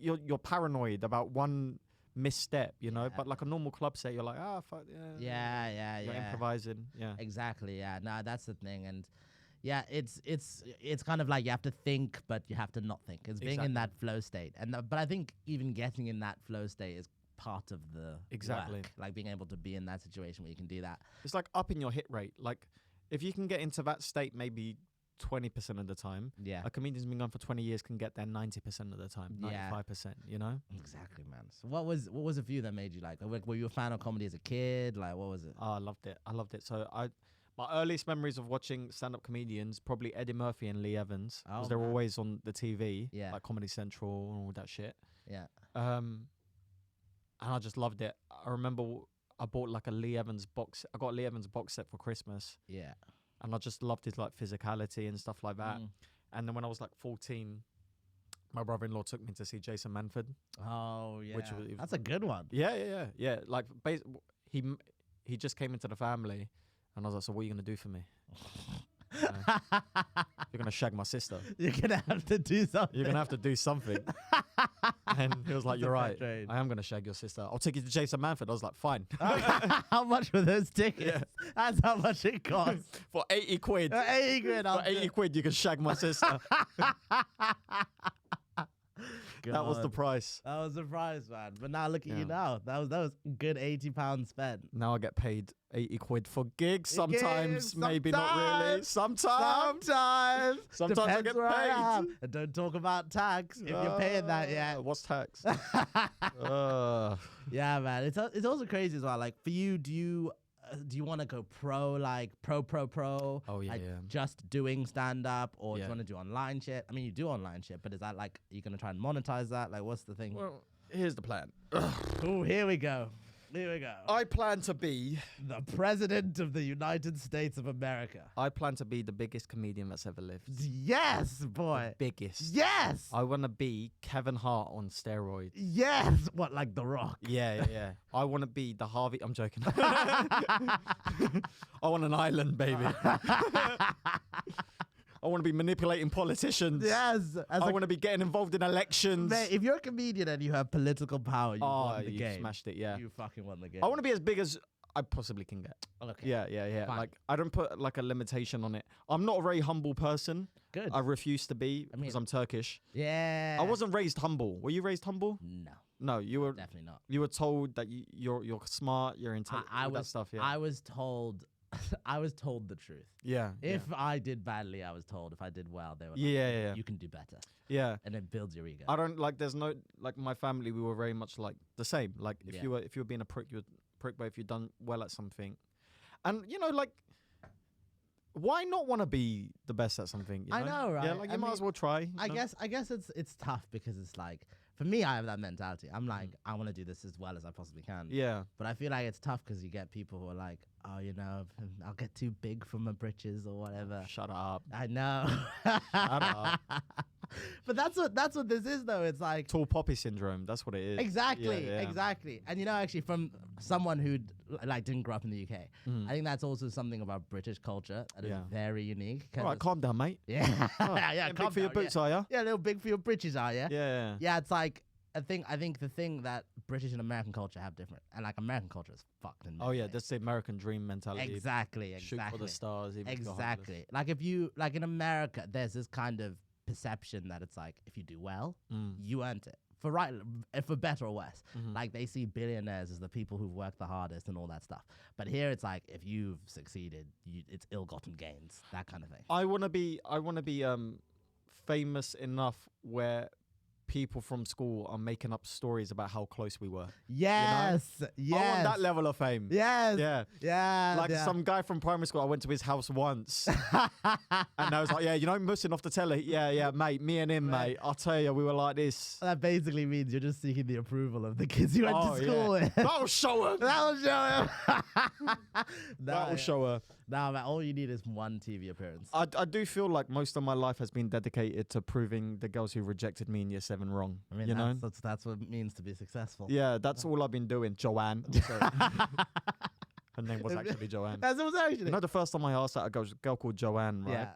you're paranoid about one misstep, you know? But like a normal club set, you're like, fuck, You're improvising. Exactly, No, that's the thing. And it's kind of like you have to think, but you have to not think. It's being in that flow state. And but I think even getting in that flow state is part of the work. Like being able to be in that situation where you can do that. It's like upping your hit rate. Like if you can get into that state maybe 20% of the time, a comedian's been going for 20 years can get there 90% of the time, 95%, you know? Exactly, man. So what was it for you that made you like were you a fan of comedy as a kid? Like what was it? Oh, I loved it. So my earliest memories of watching stand-up comedians, probably Eddie Murphy and Lee Evans, because they were always on the TV, like Comedy Central and all that shit. And I just loved it. I remember I bought like a Lee Evans box. I got a Lee Evans box set for Christmas. And I just loved his like physicality and stuff like that. And then when I was like 14, my brother-in-law took me to see Jason Manford. Oh yeah, which was that's a good one. Yeah. Like he just came into the family, and I was like, so what are you gonna do for me? You're gonna shag my sister. You're gonna have to do something. You're gonna have to do something. And he was like, you're right. I am gonna shag your sister. I'll take you to Jason Manford. I was like, fine. How much were those tickets? That's how much it cost. For 80 quid. 80 quid. For 80 quid, you can shag my sister. That was the price. That was the price, man. But now look at Yeah. you now. That was good £80 spent. Now I get paid 80 quid for gigs. Gigs, Sometimes, maybe not really. Sometimes. Sometimes I Depends get where I am. paid. And don't talk about tax if you're paying that yet. What's tax? Yeah, man. It's also crazy as well. Like for you, do you want to go pro, like pro? Oh, yeah, like yeah. just doing stand up, or do Yeah. you want to do online shit? I mean, you do online shit, but is that like, are you gonna try and monetize that? Like, what's the thing? Well, here's the plan. Oh, here we go. Here we go. I plan to be The President of the United States of America. the biggest comedian that's ever lived. Yes, boy. Biggest. Yes. I want to be Kevin Hart on steroids. Yes. What, like The Rock? Yeah. I want to be the Harvey. I'm joking. I want an island, baby. I want to be manipulating politicians. Yes. I want to be getting involved in elections. Mate, if you're a comedian and you have political power, you won the you game. smashed it, yeah. You fucking won the game. I want to be as big as I possibly can get. Okay. Yeah. Fine. Like, I don't put like a limitation on it. I'm not a very humble person. Good. I refuse to be because I'm Turkish. Yeah. I wasn't raised humble. Were you raised humble? No, No, you were. definitely not. You were told that you're smart, you're intelligent, all that stuff. Yeah. I was told, I was told the truth. yeah. If I did badly, I was told. If I did well, they were like, Yeah. you can do better. Yeah. And it builds your ego. I don't like. There's no like my family. We were very much like the same. Like if Yeah. you were being a prick, you were a prick. But if you've done well at something, and like, why not want to be the best at something? You I know, right? Yeah, like you I might mean, as well try. I guess it's tough because it's like, for me, I have that mentality. I'm like, I want to do this as well as I possibly can. Yeah. But I feel like it's tough because you get people who are like, oh, I'll get too big for my britches or whatever. Shut up. I know. Shut up. But that's what this is, though. It's like, Tall poppy syndrome. That's what it is. exactly, Yeah. exactly. And actually, from someone who like didn't grow up in the UK, I think that's also something about British culture that is Yeah. very unique. 'Cause All right, it's- calm down, mate. yeah, yeah, Getting calm big for your down, boots, are ya? yeah, a little big for your britches, are you? Yeah. Yeah, it's like I think the thing that British and American culture have different, and like American culture is fucked. In Oh many yeah, ways. that's the American dream mentality. Exactly. Shoot for the stars. Even if you're homeless. Exactly. Like if you like in America, there's this kind of perception that it's like if you do well, you earned it. For better or worse. Like they see billionaires as the people who've worked the hardest and all that stuff. But here it's like if you've succeeded, it's ill-gotten gains, that kind of thing. I want to be famous enough where people from school are making up stories about how close we were. Yes. I Yes. want that level of fame. Yes. Yeah. Yeah. Like yeah. some guy from primary school, I went to his house once. And I was like, yeah, Muhsin off the telly. Yeah, mate, me and him, mate. I'll tell you, we were like this. That basically means you're just seeking the approval of the kids you went to school with. That'll show her. That'll show him. That'll show her. Nah, man, all you need is one TV appearance. I do feel like most of my life has been dedicated to proving the girls who rejected me in year 7 wrong. I mean, you know? that's what it means to be successful. Yeah, that's all I've been doing. Joanne. Sorry. Her name was actually Joanne. That's what it was actually. You know, the first time I asked that, a girl called Joanne, right? Yeah.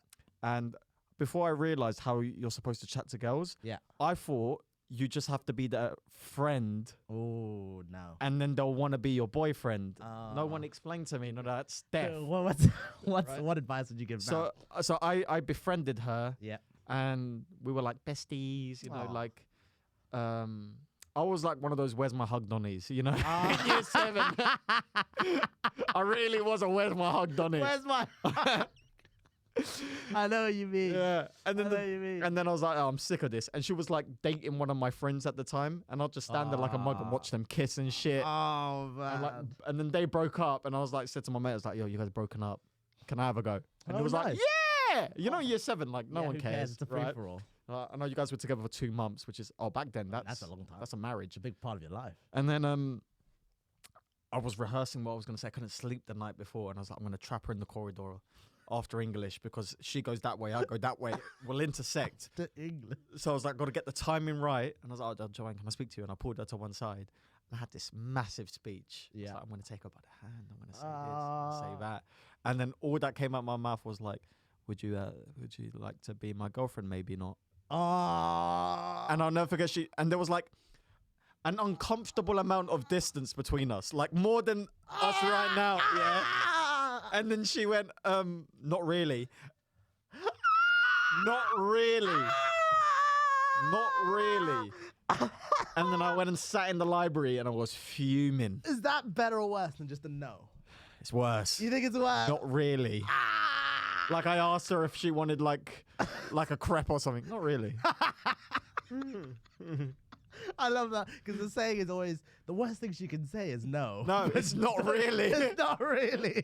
And before I realized how you're supposed to chat to girls, Yeah. I thought you just have to be their friend Oh, no. and then they'll want to be your boyfriend. No one Oh. explained to me, no, that's death. So what advice would you give So, so I befriended her. Yeah. And we were like besties, you know, Aw. like, I was like one of those "Where's my hug, Donnies," you know. Oh. Year 7. I really was a "Where's my hug, Donnie." Where's my... I know what you mean. Yeah, and I then know what you mean. and then I was like, oh, I'm sick of this. And she was like dating one of my friends at the time, and I'll just stand there like a mug and watch them kiss and shit. Oh, man. And, like, and then they broke up, and I was like, said to my mate, I was like, yo, you guys broken up? Can I have a go? And Oh, he was like, nice. yeah. You know, year 7, like no Yeah, one who cares. It's a right? free-for-all. I know you guys were together for 2 months, which is back then That's a long time. That's a marriage. It's a big part of your life. And then I was rehearsing what I was gonna say. I couldn't sleep the night before, and I was like, I'm gonna trap her in the corridor after English because she goes that way, I go that way. We'll intersect. To England. So I was like, got to get the timing right. And I was like, oh, Joanne, can I speak to you? And I pulled her to one side. And I had this massive speech. Yeah. It's like, I'm going to take her by the hand. I'm going to say this. I'm going to say that. And then all that came out my mouth was like, would you like to be my girlfriend? Maybe not. Oh. And I'll never forget and there was like an uncomfortable amount of distance between us, like more than us right now. Yeah. And then she went, not really. Not really. Not really. And then I went and sat in the library and I was fuming. Is that better or worse than just a no? It's worse. You think it's worse? Not really. Like I asked her if she wanted like a crepe or something. Not really. I love that because the saying is always the worst thing she can say is no. No, it's not really. It's not really.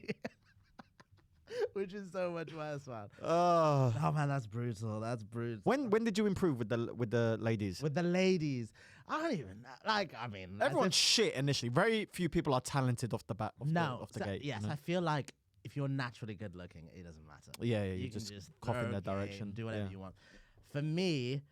Which is so much worse, man. Oh man, that's brutal. That's brutal. When did you improve with the ladies? With the ladies, I don't even like. I mean, Everyone's shit initially. Very few people are talented off the bat. Off the gate. Yes, you know? I feel like if you're naturally good looking, it doesn't matter. Yeah, you can just cough in throw their game, direction. do whatever you want. For me,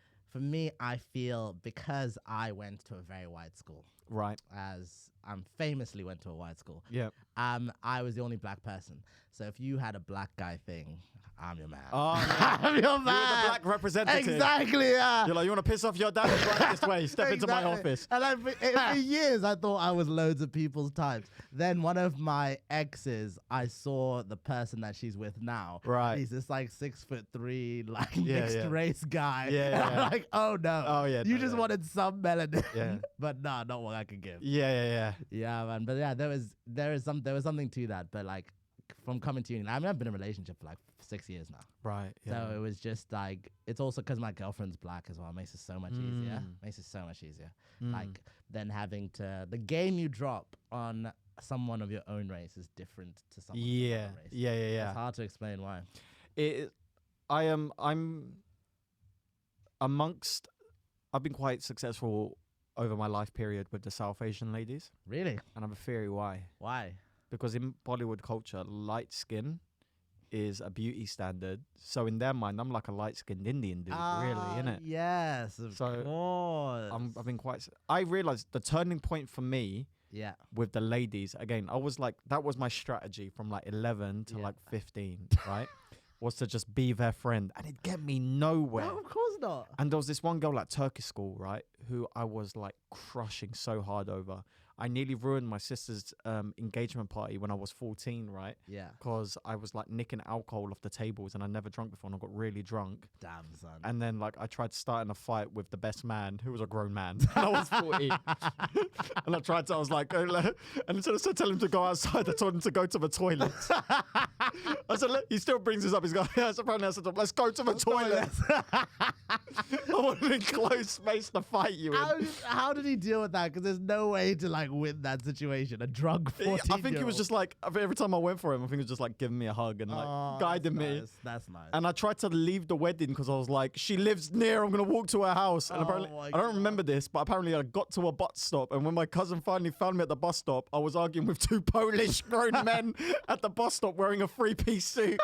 I feel because I went to a very white school, Right. as famously went to a white school. Yeah. I was the only black person. So if you had a black guy thing, I'm your man. Oh, yeah. I'm your man. You were the black representative. Exactly, yeah. You're like, you want to piss off your dad? Right this way. Step into my office. And for years, I thought I was loads of people's types. Then one of my exes, I saw the person that she's with now. Right. He's this like 6'3", like Yeah, mixed yeah. race guy. Yeah, And yeah, I'm yeah. like, oh no. Oh, yeah, You no, just yeah. wanted some melanin. Yeah. But nah, not what I could give. Yeah. Yeah, man. But yeah, there was something to that. But like from coming to uni, I mean, I've been in a relationship for like 6 years now. Right. Yeah. So it was just like, it's also because my girlfriend's black as well. It makes it so much easier. Makes it so much easier. Like then having to, the game you drop on someone of your own race is different to someone of your own race. Yeah. It's hard to explain why. I'm amongst. I've been quite successful over my life period with the South Asian ladies, Really? and I have a theory why. Why? Because in Bollywood culture, light skin is a beauty standard. So in their mind, I'm like a light-skinned Indian dude, really, innit? Yes, of So, course. I've been quite. I realized the turning point for me Yeah. with the ladies. Again, I was like, that was my strategy from like 11 to Yeah. like 15, right? Was to just be their friend, and it'd get me nowhere. No, of course not. And there was this one girl at Turkish school, right, who I was like crushing so hard over. I nearly ruined my sister's engagement party when I was 14, right? Yeah. Because I was like nicking alcohol off the tables, and I never drunk before, and I got really drunk. Damn, son. And then like I tried starting a fight with the best man, who was a grown man. And I was 14. And I was like, and instead of telling him to go outside, I told him to go to the toilet. I said, he still brings this up. He's going, yeah, apparently I said, let's go to the toilet. I wanted in close space to fight you in. How did he deal with that? Because there's no way to like win that situation. A drunk 14-year-old. I think he was just like, every time I went for him, I think he was just like giving me a hug and like guiding me. Nice. That's nice. And I tried to leave the wedding because I was like, she lives near, I'm going to walk to her house. And apparently, I don't remember this, but apparently I got to a bus stop. And when my cousin finally found me at the bus stop, I was arguing with two Polish grown men at the bus stop wearing a three-piece suit.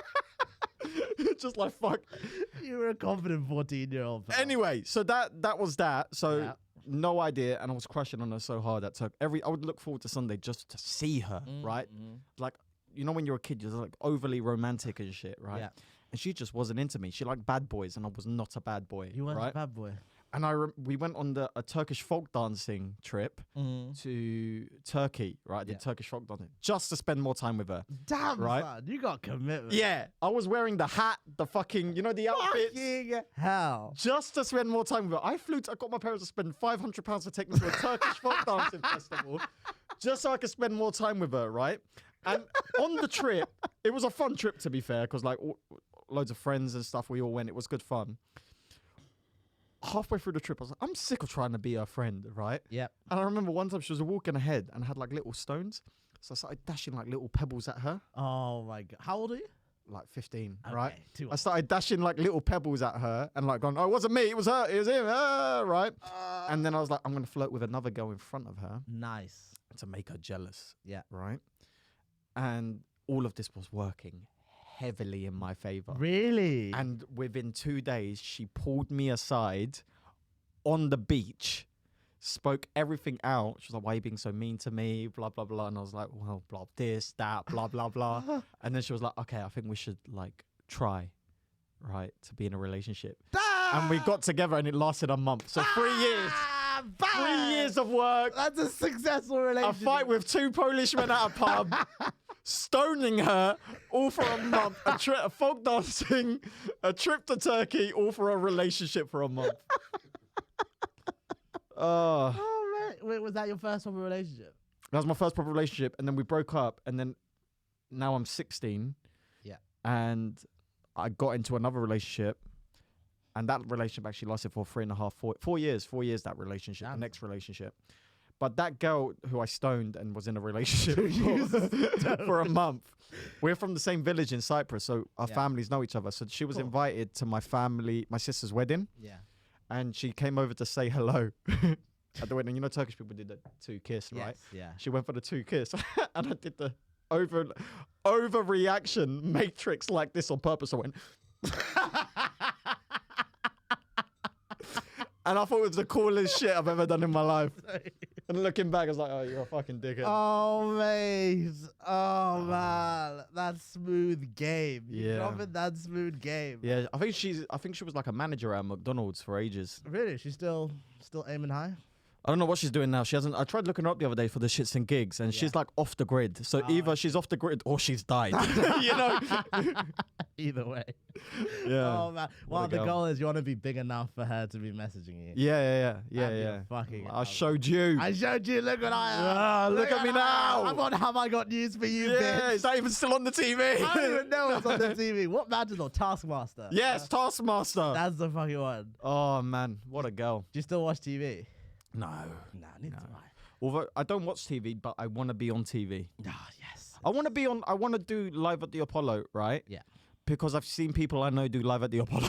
Just like, fuck. You were a confident 14-year-old. Anyway, so that was that. So Yeah. no idea. And I was crushing on her so hard that took I would look forward to Sunday just to see her, right? Like, you know, when you're a kid, you're like overly romantic and shit, right? Yeah. And she just wasn't into me. She liked bad boys, and I was not a bad boy. You weren't right? a bad boy. And we went on a Turkish folk dancing trip to Turkey, right? The Yeah. Turkish folk dancing, just to spend more time with her. Damn, Right? son. You got commitment. Yeah, I was wearing the hat, the fucking, you know, the outfits. Fucking hell. Just to spend more time with her. I got my parents to spend £500 to take me to a Turkish folk dancing festival just so I could spend more time with her, right? And on the trip, it was a fun trip, to be fair, because like loads of friends and stuff, we all went. It was good fun. Halfway through the trip, I was like, I'm sick of trying to be her friend, right? Yep. And I remember one time she was walking ahead and had like little stones. So I started dashing like little pebbles at her. Oh my god. How old are you? Like 15, Okay, right? too I old. started dashing like little pebbles at her and like going, oh, it wasn't me, it was her, it was him, right? And then I was like, I'm going to flirt with another girl in front of her Nice. to make her jealous, Yeah. right? And all of this was working heavily in my favor. Really? And within 2 days, she pulled me aside on the beach, spoke everything out. She was like, why are you being so mean to me? Blah, blah, blah. And I was like, well, blah, this, that, blah, blah, blah. And then she was like, okay, I think we should like try, right, to be in a relationship. And we got together and it lasted a month. So 3 years. 3 years of work. That's a successful relationship. A fight with two Polish men at a pub. Stoning her, all for a month. A folk dancing, a trip to Turkey, all for a relationship for a month. Oh, Oh, man. Wait, was that your first proper relationship? that was my first proper relationship, and then we broke up, and then now I'm 16. Yeah. And I got into another relationship, and that relationship actually lasted for 4 years. 4 years, that relationship, Damn. the next relationship. But that girl who I stoned and was in a relationship for a month, we're from the same village in Cyprus, so our families know each other. So she was invited to my sister's wedding. Yeah. And she came over to say hello at the wedding. You know, Turkish people did the 2 kiss, right? Yes, yeah. She went for the 2 kiss, and I did the overreaction matrix like this on purpose. I went, and I thought it was the coolest shit I've ever done in my life. And looking back, I was like, oh, you're a fucking dickhead. Oh, mate. Oh, man. That smooth game. Yeah. Dropping that smooth game. Yeah, I think she was like a manager at McDonald's for ages. Really? She's still aiming high? I don't know what she's doing now. She hasn't. I tried looking her up the other day for the shits and gigs, and she's like off the grid. So either she's off the grid or she's died. You know. Either way. Yeah. Oh man. Well, the goal is you want to be big enough for her to be messaging you. Yeah. Fucking. I showed you. I showed you. Look what I am. Look at me now. Have I got news for you, Yeah, bitch? is that even still on the TV? I don't even know what's on the TV. What matters on Taskmaster? Yes, Taskmaster. That's the fucking one. Oh man, what a girl. Do you still watch TV? No. Nah, neither do I. Although I don't watch TV, but I want to be on TV. Ah, yes. I want to do live at the Apollo, right? Yeah. Because I've seen people I know do live at the Apollo.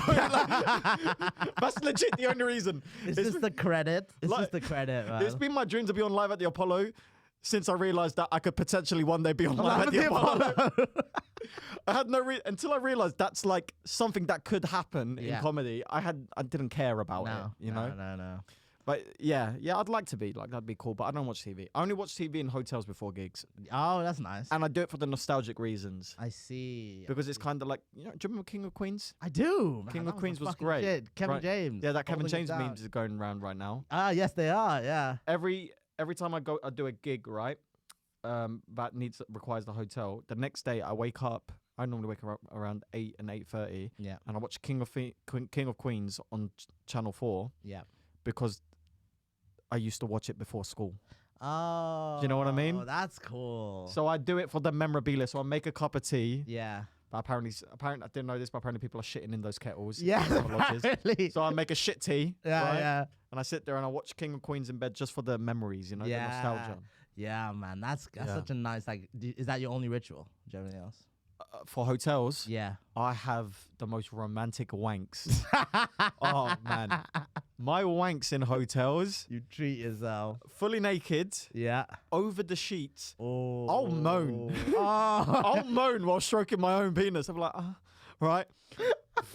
That's legit the only reason. It's just the credit. It's just the credit, man. It's been my dream to be on live at the Apollo since I realized that I could potentially one day be on live at the Apollo. I had until I realized that's like something that could happen in comedy. I didn't care about it, you know? No. But yeah, I'd like to be like that'd be cool. But I don't watch TV. I only watch TV in hotels before gigs, Oh, that's nice. and I do it for the nostalgic reasons. I see. Because it's kind of like, you know, do you remember King of Queens? I do. Man, King that of Queens the was fucking great. Shit. Kevin Right. James. Yeah, that Kevin holding it James down. memes is going around right now. Ah, yes, they are. Yeah. Every time I do a gig, right, that requires the hotel. The next day I wake up. I normally wake up around 8 and 8:30. Yeah. And I watch King of Queens on Channel 4. Yeah. Because I used to watch it before school. Oh. Do you know what I mean? That's cool. So I do it for the memorabilia. So I make a cup of tea. Yeah. But apparently I didn't know this, but apparently people are shitting in those kettles. Yeah. Apparently. So I make a shit tea. Yeah. right? Yeah. And I sit there and I watch King of Queens in bed just for the memories, you know, the nostalgia. Yeah, man. That's such a nice, like, is that your only ritual? Do you have anything else? For hotels, Yeah. I have the most romantic wanks. Oh, man. My wanks in hotels, You treat yourself. fully naked, Yeah. over the sheets. Oh. I'll moan. Oh. I'll moan while stroking my own penis. I'm like, right?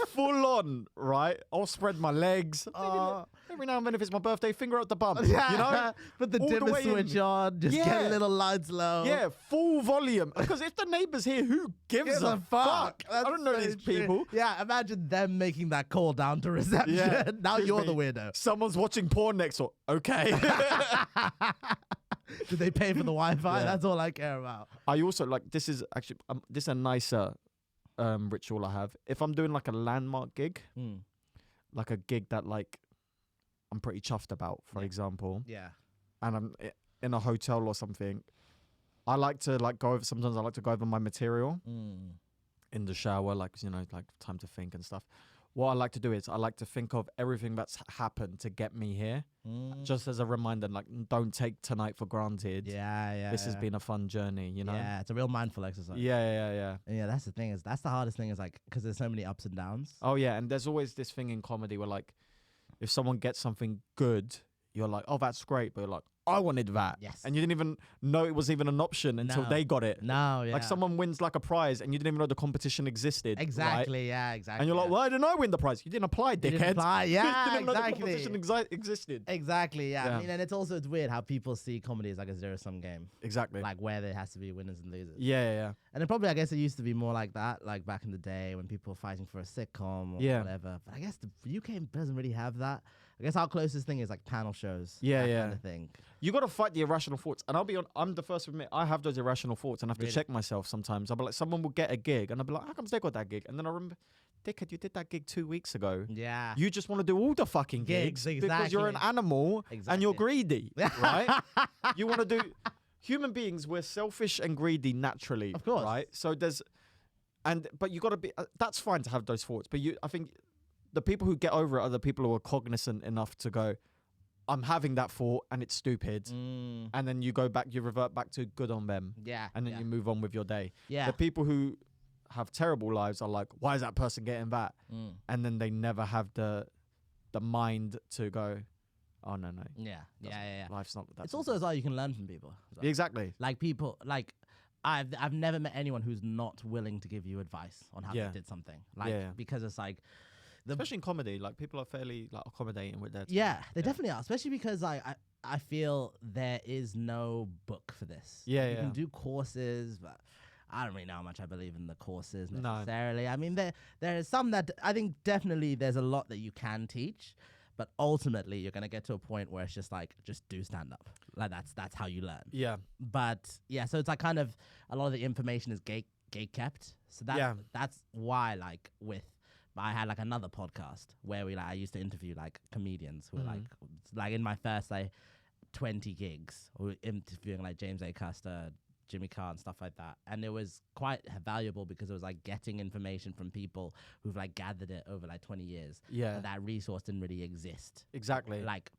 Full on, right? I'll spread my legs. Every now and then, if it's my birthday, finger out the bum. You know? Put the All the dimmer way switch in. on. Just get Yeah. a little lights low. Yeah, full volume. Because if the neighbours hear, who gives a fuck? I don't know these people. Yeah, imagine them making that call down to reception. Yeah. Now Excuse you're me. the weirdo. Someone's watching porn next door. Okay. Did they pay for the Wi-Fi? Yeah. That's all I care about. I also like, this is actually this is a nicer ritual I have. If I'm doing like a landmark gig, like a gig that like I'm pretty chuffed about, for example, Yeah. and I'm in a hotel or something, I like to like go over. Sometimes I like to go over my material in the shower, like, you know, like time to think and stuff. What I like to do is I like to think of everything that's happened to get me here, just as a reminder. Like, don't take tonight for granted. Yeah. This has been a fun journey, you know. Yeah, it's a real mindful exercise. Yeah. And yeah, that's the thing, that's the hardest thing, is like, because there's so many ups and downs. Oh yeah, and there's always this thing in comedy where like, if someone gets something good, you're like, oh, that's great, but you're like, I wanted that. Yes. And you didn't even know it was even an option until No. they got it. No, yeah. Like someone wins like a prize and you didn't even know the competition existed. Exactly, Right? yeah, exactly. And you're like, yeah. why didn't I win the prize? You didn't apply, You dickhead. didn't apply, You yeah, didn't know the exactly. competition existed. Exactly, yeah. Yeah. I mean, and it's also, it's weird how people see comedy as like a zero-sum game. Exactly. Like, where there has to be winners and losers. Yeah. And it probably, I guess it used to be more like that, like back in the day when people were fighting for a sitcom or whatever. But I guess the UK doesn't really have that. I guess our closest thing is like panel shows. Yeah, that yeah. kind of thing. You got to fight the irrational thoughts. And I'm the first to admit, I have those irrational thoughts and I have Really? to check myself sometimes. I'll be like, someone will get a gig and I'll be like, how come they got that gig? And then I remember, dickhead, you did that gig 2 weeks ago. Yeah. You just want to do all the fucking gigs because you're an animal and you're greedy, right? You want to do. Human beings, we're selfish and greedy naturally, Of course. right? So but you got to be. That's fine to have those thoughts, but I think the people who get over it are the people who are cognizant enough to go, I'm having that thought and it's stupid. And then you revert back to good on them. Yeah. And then you move on with your day. Yeah. The people who have terrible lives are like, why is that person getting that? And then they never have the mind to go, oh, no. Yeah. Life's not that. It's also as well you can learn from people. Well. Exactly. Like people, like I've never met anyone who's not willing to give you advice on how they did something. Like because it's like, especially in comedy, like people are fairly like accommodating with that. Yeah, they definitely are. Especially because like I feel there is no book for this. Yeah, you can do courses, but I don't really know how much I believe in the courses necessarily. No. I mean, there is some that I think definitely there's a lot that you can teach, but ultimately you're gonna get to a point where it's just like just do stand up. Like that's how you learn. Yeah. But yeah, so it's like kind of a lot of the information is gate kept. So that's why like I had like another podcast where I used to interview like comedians who were like in my first like 20 gigs, we were interviewing like James A. Custer, Jimmy Carr and stuff like that. And it was quite valuable because it was like getting information from people who've like gathered it over like 20 years. Yeah. And that resource didn't really exist. Exactly. Like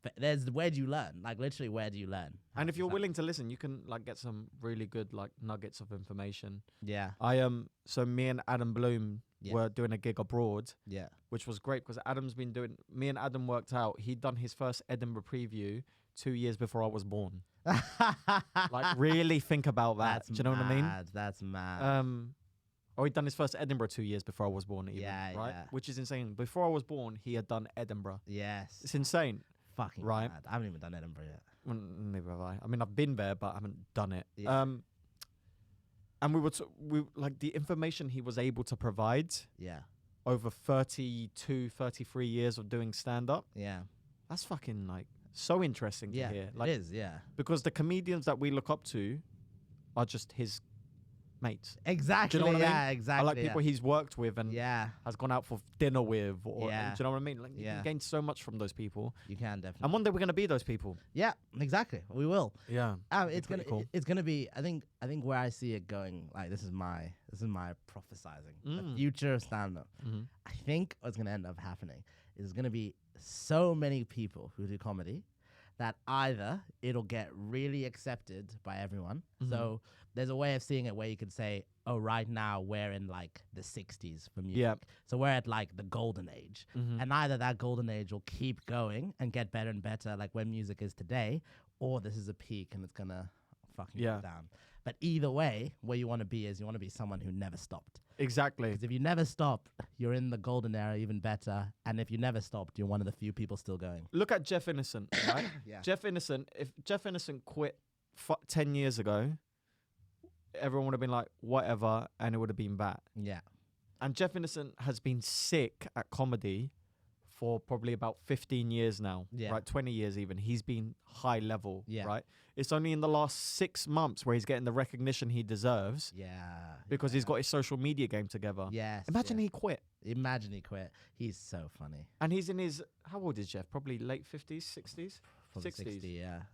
where do you learn? Like literally where do you learn? And if you're willing to listen, you can like get some really good like nuggets of information. Yeah. So me and Adam Bloom were doing a gig abroad. Yeah. Which was great because me and Adam worked out, he'd done his first Edinburgh preview 2 years before I was born. Like really think about that. That's Do you know what I mean? That's mad. He'd done his first Edinburgh 2 years before I was born. Even, Yeah, right? yeah. Which is insane. Before I was born, he had done Edinburgh. Yes. It's insane. Fucking right. mad. I haven't even done Edinburgh yet. Well, neither have I. I mean, I've been there, but I haven't done it. Yeah. And we like the information he was able to provide. Yeah. Over 32, 33 years of doing stand up. Yeah. That's fucking like so interesting to hear. Like, it is, yeah. Because the comedians that we look up to are just his mates. Exactly. Do you know what I yeah, mean? exactly. I like people he's worked with and yeah. has gone out for dinner with. Or, Yeah. do you know what I mean? Like you can gain so much from those people. You can definitely. And one day we're gonna be those people. Yeah, exactly. We will. Yeah. It's gonna be. I think where I see it going. Like this is my prophesizing. The future of stand up. I think what's gonna end up happening is gonna be so many people who do comedy that either it'll get really accepted by everyone. So there's a way of seeing it where you could say, oh, right now we're in like the 60s for music. Yep. So we're at like the golden age. And either that golden age will keep going and get better and better like where music is today, or this is a peak and it's going to fucking go down. But either way, where you want to be is you want to be someone who never stopped. Exactly. Because if you never stopped, you're in the golden era even better. And if you never stopped, you're one of the few people still going. Look at Jeff Innocent, right? Yeah. Jeff Innocent, if Jeff Innocent quit 10 years ago, everyone would have been like, whatever, and it would have been bad. Yeah. And Jeff Innocent has been sick at comedy for probably about 15 years now, right? 20 years even. He's been high level, right? It's only in the last 6 months where he's getting the recognition he deserves. Yeah. Because he's got his social media game together. Yes. Imagine he quit. Imagine he quit. He's so funny. And he's in his, how old is Jeff? Probably late 50s, 60s? Probably 60s. 60,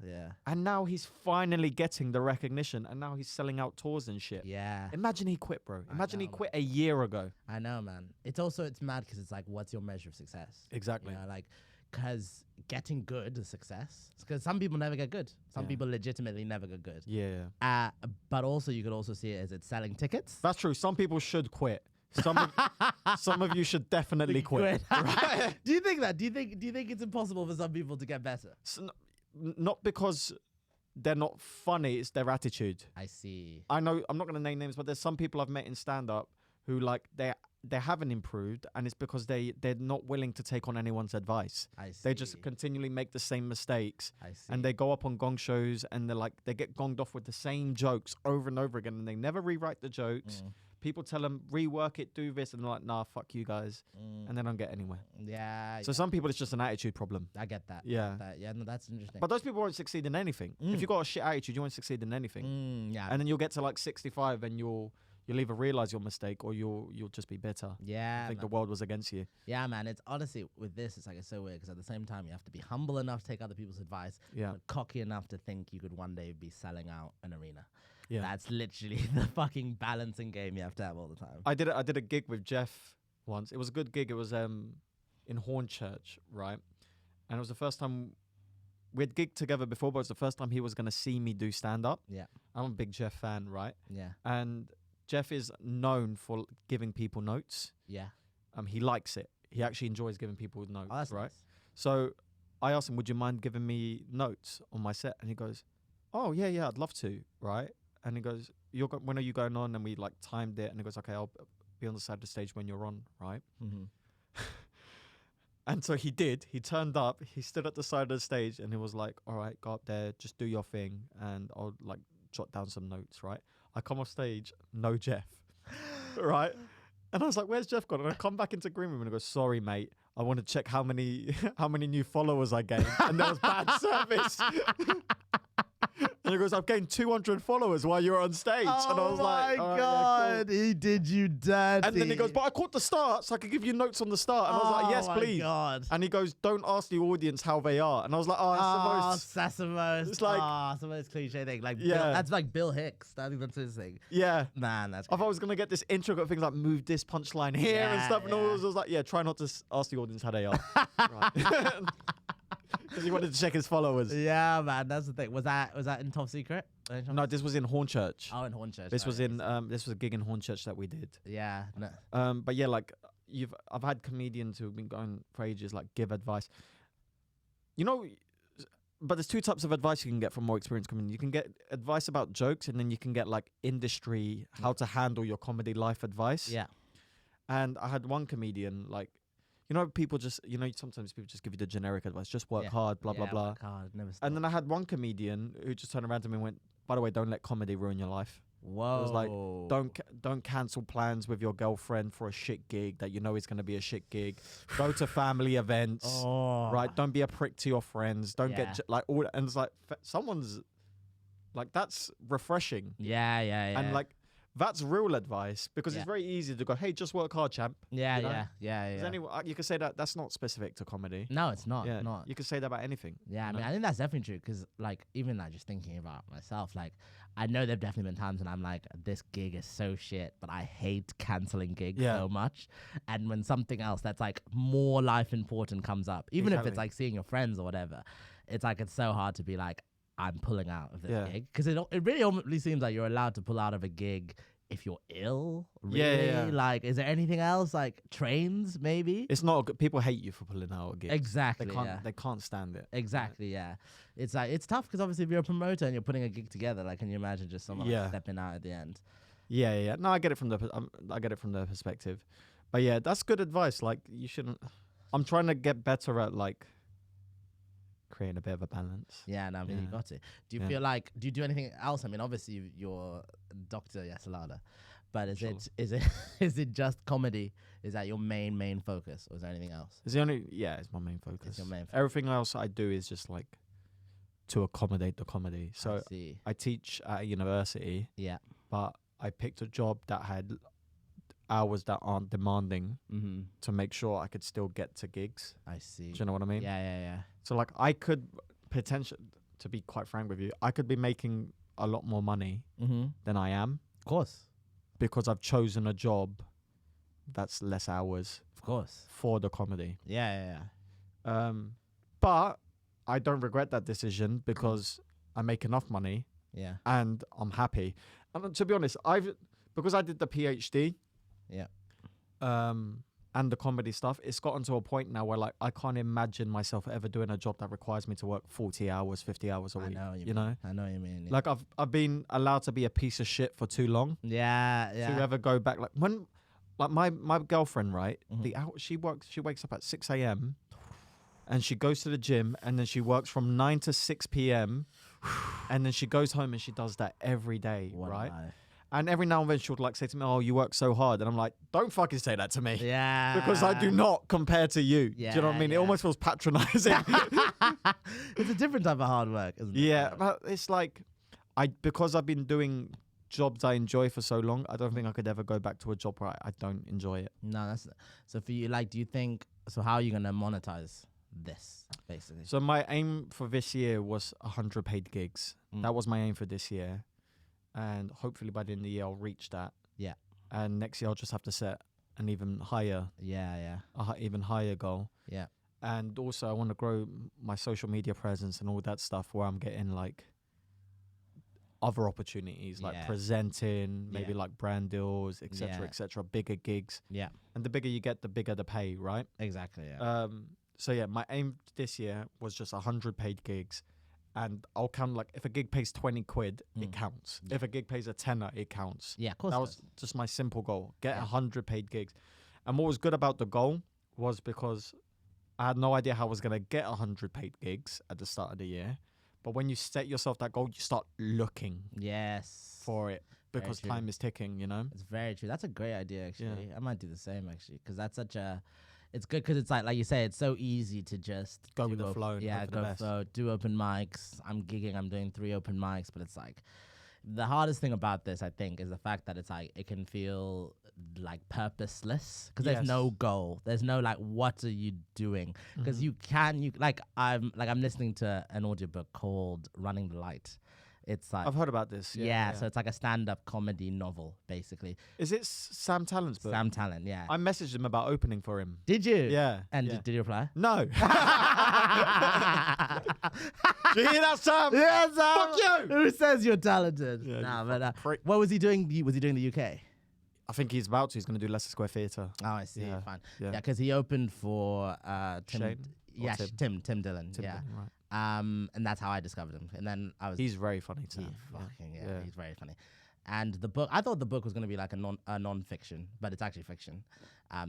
yeah. And now he's finally getting the recognition and now he's selling out tours and shit. Yeah. Imagine he quit, bro. Imagine he quit man. a year ago. I know, man. It's mad because it's like, what's your measure of success? Exactly. You know, like, because getting good is success. Because some people never get good. Some people legitimately never get good. Yeah. But also, you could also see it as it's selling tickets. That's true. Some people should quit. Some of you should definitely quit. Right? Do you think that? Do you think it's impossible for some people to get better? So, not because they're not funny, it's their attitude. I see. I know I'm not going to name names, but there's some people I've met in stand-up who like they haven't improved, and it's because they're not willing to take on anyone's advice. I see. They just continually make the same mistakes. I see. And they go up on gong shows and they get gonged off with the same jokes over and over again, and they never rewrite the jokes. People tell them, rework it, do this, and they're like, nah, fuck you guys. And they don't get anywhere. Yeah. So some people, it's just an attitude problem. I get that. Yeah. Yeah, no, that's interesting. But those people won't succeed in anything. If you've got a shit attitude, you won't succeed in anything. Yeah. And then you'll get to like 65 and you'll you'll either realize your mistake or you'll just be bitter. Yeah, I think man. the world was against you. Yeah, man. It's honestly with this, it's like it's so weird because at the same time you have to be humble enough to take other people's advice, Yeah. but cocky enough to think you could one day be selling out an arena. Yeah. That's literally the fucking balancing game you have to have all the time. I did a gig with Jeff once. It was a good gig. It was in Hornchurch, right? And it was the first time we'd gigged together before, but it was the first time he was gonna see me do stand up. Yeah. I'm a big Jeff fan, right? Yeah. And Jeff is known for giving people notes. Yeah. He likes it. He actually enjoys giving people notes, Oh, that's right? nice. So I asked him, would you mind giving me notes on my set? And he goes, oh, yeah, I'd love to, right? And he goes, when are you going on? And we like timed it. And he goes, okay, I'll be on the side of the stage when you're on, right? Mm-hmm. And so he did. He turned up. He stood at the side of the stage and he was like, all right, go up there, just do your thing. And I'll like jot down some notes, right? I come off stage, no Jeff, right? And I was like, where's Jeff gone? And I come back into green room and I go, sorry, mate. I want to check how many new followers I gained. And there was bad service. And he goes, I've gained 200 followers while you were on stage. Oh, and I was like, my "All right, God. yeah, cool." He did you dirty. And then he goes, but I caught the start, so I could give you notes on the start. And I was like, yes, my please. God. And he goes, don't ask the audience how they are. And I was like, oh, That's the most. It's like- it's the most cliche thing. Like, Yeah. that's like Bill Hicks. I think that's his thing. yeah. Man, that's. I thought I was going to get this intricate things like move this punchline here and Yeah, stuff. And all yeah. I was like, yeah, try not to ask the audience how they are. Right. Because he wanted to check his followers. Yeah, man, that's the thing. Was that in Top Secret? No, this was in Hornchurch. Oh, in Hornchurch. This was right. in this was a gig in Hornchurch that we did. Yeah. No. But yeah, like I've had comedians who've been going for ages, like give advice. You know, but there's two types of advice you can get from more experienced comedians. You can get advice about jokes, and then you can get like industry, how to handle your comedy life advice. Yeah. And I had one comedian, like, you know, people just, you know, sometimes people just give you the generic advice, just work Yeah. hard, blah, blah, Yeah, blah. work hard, never stop. And then I had one comedian who just turned around to me and went, by the way, don't let comedy ruin your life. Whoa. It was like, don't cancel plans with your girlfriend for a shit gig that you know is going to be a shit gig. Go to family events, right? Don't be a prick to your friends. Don't Yeah. get like all. And it's like someone's like, that's refreshing. Yeah. And like that's real advice because Yeah. it's very easy to go, hey, just work hard, champ. Yeah, you know? yeah. You could say that that's not specific to comedy. No, it's not. Yeah, Not. you could say that about anything. Yeah, I you mean, know? I think that's definitely true because, like, even like just thinking about myself, like, I know there've definitely been times when I'm like, this gig is so shit, but I hate canceling gigs Yeah. so much. And when something else that's like more life important comes up, even if Exactly. it's like seeing your friends or whatever, it's like it's so hard to be like, I'm pulling out of this Yeah. gig because it really only seems like you're allowed to pull out of a gig if you're ill. Really, Yeah. like, is there anything else? Like trains, maybe. It's not good. People hate you for pulling out a gig. Exactly. They can't. Yeah. They can't stand it. Exactly, yeah. It's like it's tough because obviously if you're a promoter and you're putting a gig together, like, can you imagine just someone like, Yeah. stepping out at the end? Yeah. No, I get it from I get it from their perspective, but yeah, that's good advice. Like, you shouldn't. I'm trying to get better at like creating a bit of a balance. Yeah, no, I mean you Yeah. got to. Do you Yeah. feel like do you do anything else? I mean, obviously you're Dr. Yesilada, but is Sure. it is it just comedy? Is that your main focus, or is there anything else? It's the only. Yeah, it's my main focus. It's your main focus. Everything else I do is just like to accommodate the comedy. I So see. I teach at a university, Yeah. but I picked a job that had hours that aren't demanding Mm-hmm. to make sure I could still get to gigs. I see. Do you know what I mean? Yeah. So like I could potentially, to be quite frank with you, I could be making a lot more money Mm-hmm. than I am Of course. because I've chosen a job that's less hours Of course. for the comedy. Yeah. But I don't regret that decision because I make enough money Yeah. and I'm happy. And to be honest, because I did the PhD, Yeah. and the comedy stuff, it's gotten to a point now where like I can't imagine myself ever doing a job that requires me to work 40 hours, 50 hours a I week. know what you You mean. know? I know what you mean. Yeah. Like I've been allowed to be a piece of shit for too long yeah. to ever go back. Like when, like my girlfriend, right? Mhm. The hour she wakes up at 6 a.m. and she goes to the gym and then she works from 9 to 6 p.m. and then she goes home and she does that every day, What a right? life. And every now and then she'll like say to me, "Oh, you work so hard," and I'm like, "Don't fucking say that to me." Yeah. Because I do not compare to you. Do you know what I mean? Yeah. It almost feels patronizing. It's a different type of hard work, isn't it? Yeah, but it's like because I've been doing jobs I enjoy for so long, I don't think I could ever go back to a job where I don't enjoy it. No, that's so for you. Like, do you think so? How are you gonna monetize this, basically? So my aim for this year was 100 paid gigs. That was my aim for this year, and hopefully by the end of the year I'll reach that. Yeah. And next year I'll just have to set an even higher, even higher goal. Yeah. And also I want to grow my social media presence and all that stuff where I'm getting like other opportunities, like presenting, maybe like brand deals, etc., bigger gigs. Yeah. And the bigger you get, the bigger the pay, right? Exactly. Yeah. So yeah, my aim this year was just 100 paid gigs. And I'll count, like, if a gig pays 20 quid, it counts. If a gig pays a tenner, it counts. Yeah, of course. That was just my simple goal. Get 100 paid gigs. And what was good about the goal was because I had no idea how I was going to get 100 paid gigs at the start of the year. But when you set yourself that goal, you start looking for it because time is ticking, you know? It's very true. That's a great idea, actually. Yeah. I might do the same, actually, because that's such a... It's good because it's like you say, it's so easy to just go with the flow. Yeah, go flow. Do open mics. I'm gigging. I'm doing 3 open mics, but it's like the hardest thing about this, I think, is the fact that it's like it can feel like purposeless because there's no goal. There's no like, what are you doing? Because I'm listening to an audiobook called Running the Light. It's like I've heard about this. Yeah, so it's like a stand-up comedy novel, basically. Is it Sam Tallant's book? Sam Tallant, yeah. I messaged him about opening for him. Did you? Yeah. And did you reply? No. Do you hear that, Sam? Yeah, Sam. Fuck you. Who says you're talented? Yeah, nah, but what was he doing? Was he doing the UK? I think he's about to. He's going to do Leicester Square Theatre. Oh, I see. Yeah. Fine. Yeah, because he opened for Tim. Shane? Yeah, Tim Dillon. Tim Dillon, right. And that's how I discovered him. And then I was. He's very funny too. He's very funny. And the book, I thought the book was going to be like a non-fiction, but it's actually fiction.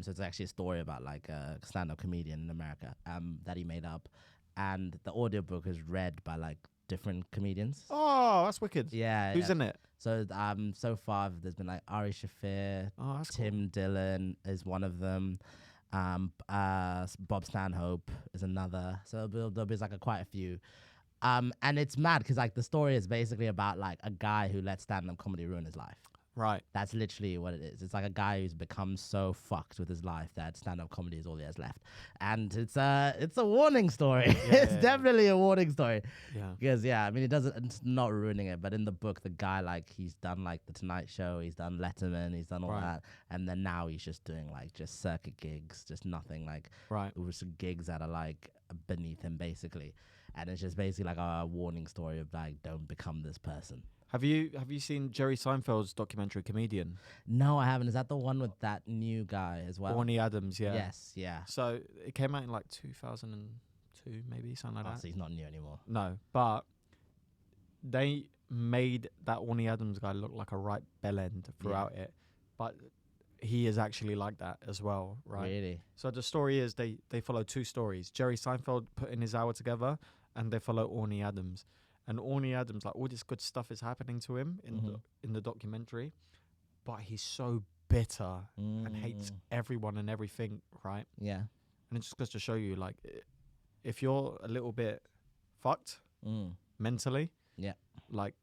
So it's actually a story about like a stand-up comedian in America that he made up, and the audiobook is read by like different comedians. Oh, that's wicked. Yeah. Who's in it? So so far there's been like Ari Shafir, Tim Dillon is one of them. Bob Stanhope is another. So there'll be like quite a few. And it's mad because like the story is basically about like a guy who let stand-up comedy ruin his life. Right. That's literally what it is. It's like a guy who's become so fucked with his life that stand-up comedy is all he has left. And it's a warning story. It's definitely a warning story. Yeah. Because I mean it's not ruining it, but in the book the guy like he's done like the Tonight Show, he's done Letterman, he's done all that, and then now he's just doing like just circuit gigs, just nothing like with gigs that are like beneath him basically. And it's just basically like a warning story of like don't become this person. Have you seen Jerry Seinfeld's documentary Comedian? No, I haven't. Is that the one with that new guy as well? Orny Adams, yeah. Yes, yeah. So it came out in like 2002, maybe, something like that. So he's not new anymore. No, but they made that Orny Adams guy look like a right bellend throughout it. But he is actually like that as well, right? Really? So the story is they follow 2 stories. Jerry Seinfeld putting his hour together, and they follow Orny Adams. And Orny Adams, like all this good stuff is happening to him in the documentary, but he's so bitter and hates everyone and everything, right? Yeah. And it just goes to show you, like, if you're a little bit fucked mentally, like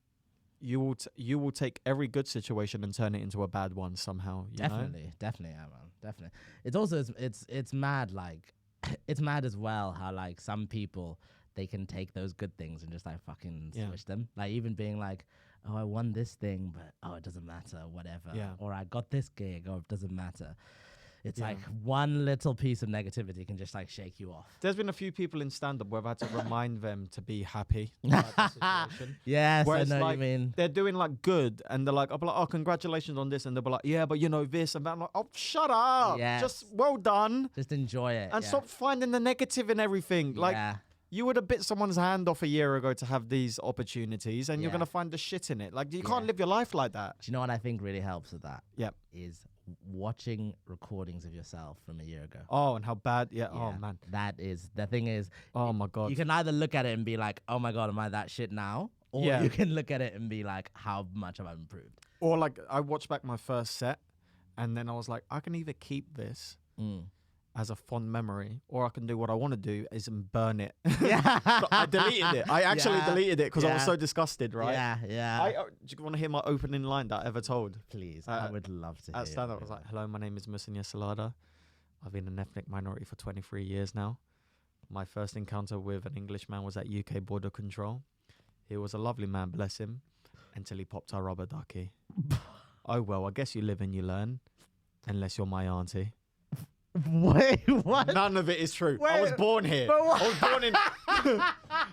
you will take every good situation and turn it into a bad one somehow. Definitely, yeah, man, definitely. It's also it's mad, like it's mad as well how like some people, they can take those good things and just like fucking switch them. Like even being like, oh, I won this thing, but it doesn't matter, whatever. Yeah. Or I got this gig, it doesn't matter. It's like one little piece of negativity can just like shake you off. There's been a few people in stand-up where I've had to remind them to be happy about the situation. Yes, whereas, I know like, what you mean. They're doing like good and they're like, I'll be like, oh, congratulations on this. And they'll be like, yeah, but you know this and that. I'm like, oh, shut up. Yes. Just well done. Just enjoy it. And stop finding the negative in everything. Like, you would have bit someone's hand off a year ago to have these opportunities, and you're going to find the shit in it. Like, you can't live your life like that. Do you know what I think really helps with that? Yep. Is watching recordings of yourself from a year ago. Oh, and how bad. Yeah. Oh, man. That is, the thing is. Oh, my God. You can either look at it and be like, oh, my God, am I that shit now? Or you can look at it and be like, how much have I improved? Or, like, I watched back my first set, and then I was like, I can either keep this as a fond memory, or I can do what I want to do is and burn it. Yeah. So I deleted it. I actually deleted it because I was so disgusted, right? Yeah. Do you want to hear my opening line that I ever told? Please, I would love to hear At stand-up, I was like, hello, my name is Muhsin Yesilada. I've been an ethnic minority for 23 years now. My first encounter with an Englishman was at UK border control. He was a lovely man, bless him, until he popped our rubber ducky. Oh, well, I guess you live and you learn, unless you're my auntie. Wait, what? None of it is true. Wait, I was born here. I was born in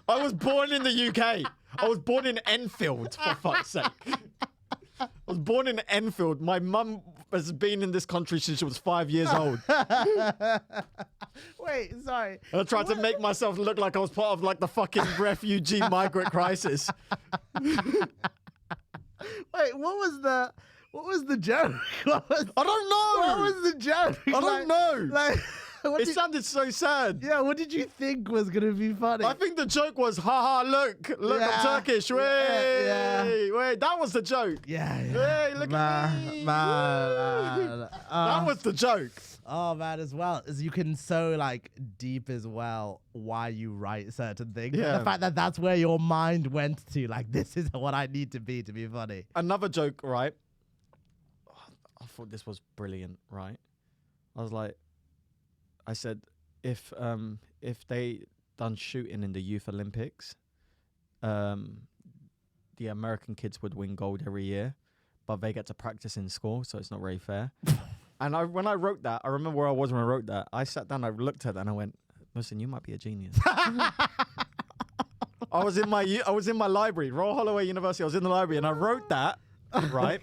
I was born in the UK. I was born in Enfield, for fuck's sake. I was born in Enfield. My mum has been in this country since she was 5 years old. Wait, sorry. I tried to make myself look like I was part of like the fucking refugee migrant crisis. Wait, what was the joke? I don't know. What was the joke? I don't know. Like, It sounded so sad. Yeah, what did you think was gonna be funny? I think the joke was, haha, look, I'm Turkish. Wait, that was the joke. Yeah. Hey, look at me. Man. That was the joke. Oh man, as well as you can so like deep as well why you write certain things. Yeah. The fact that that's where your mind went to, like, this is what I need to be funny. Another joke, right? I thought this was brilliant, right? I was like, I said, if they done shooting in the Youth Olympics, the American kids would win gold every year, but they get to practice in school, so it's not very fair. And when I wrote that, I remember where I was when I wrote that. I sat down, I looked at it, and I went, "Listen, you might be a genius." I was in my library, Royal Holloway University. I was in the library, and I wrote that, right?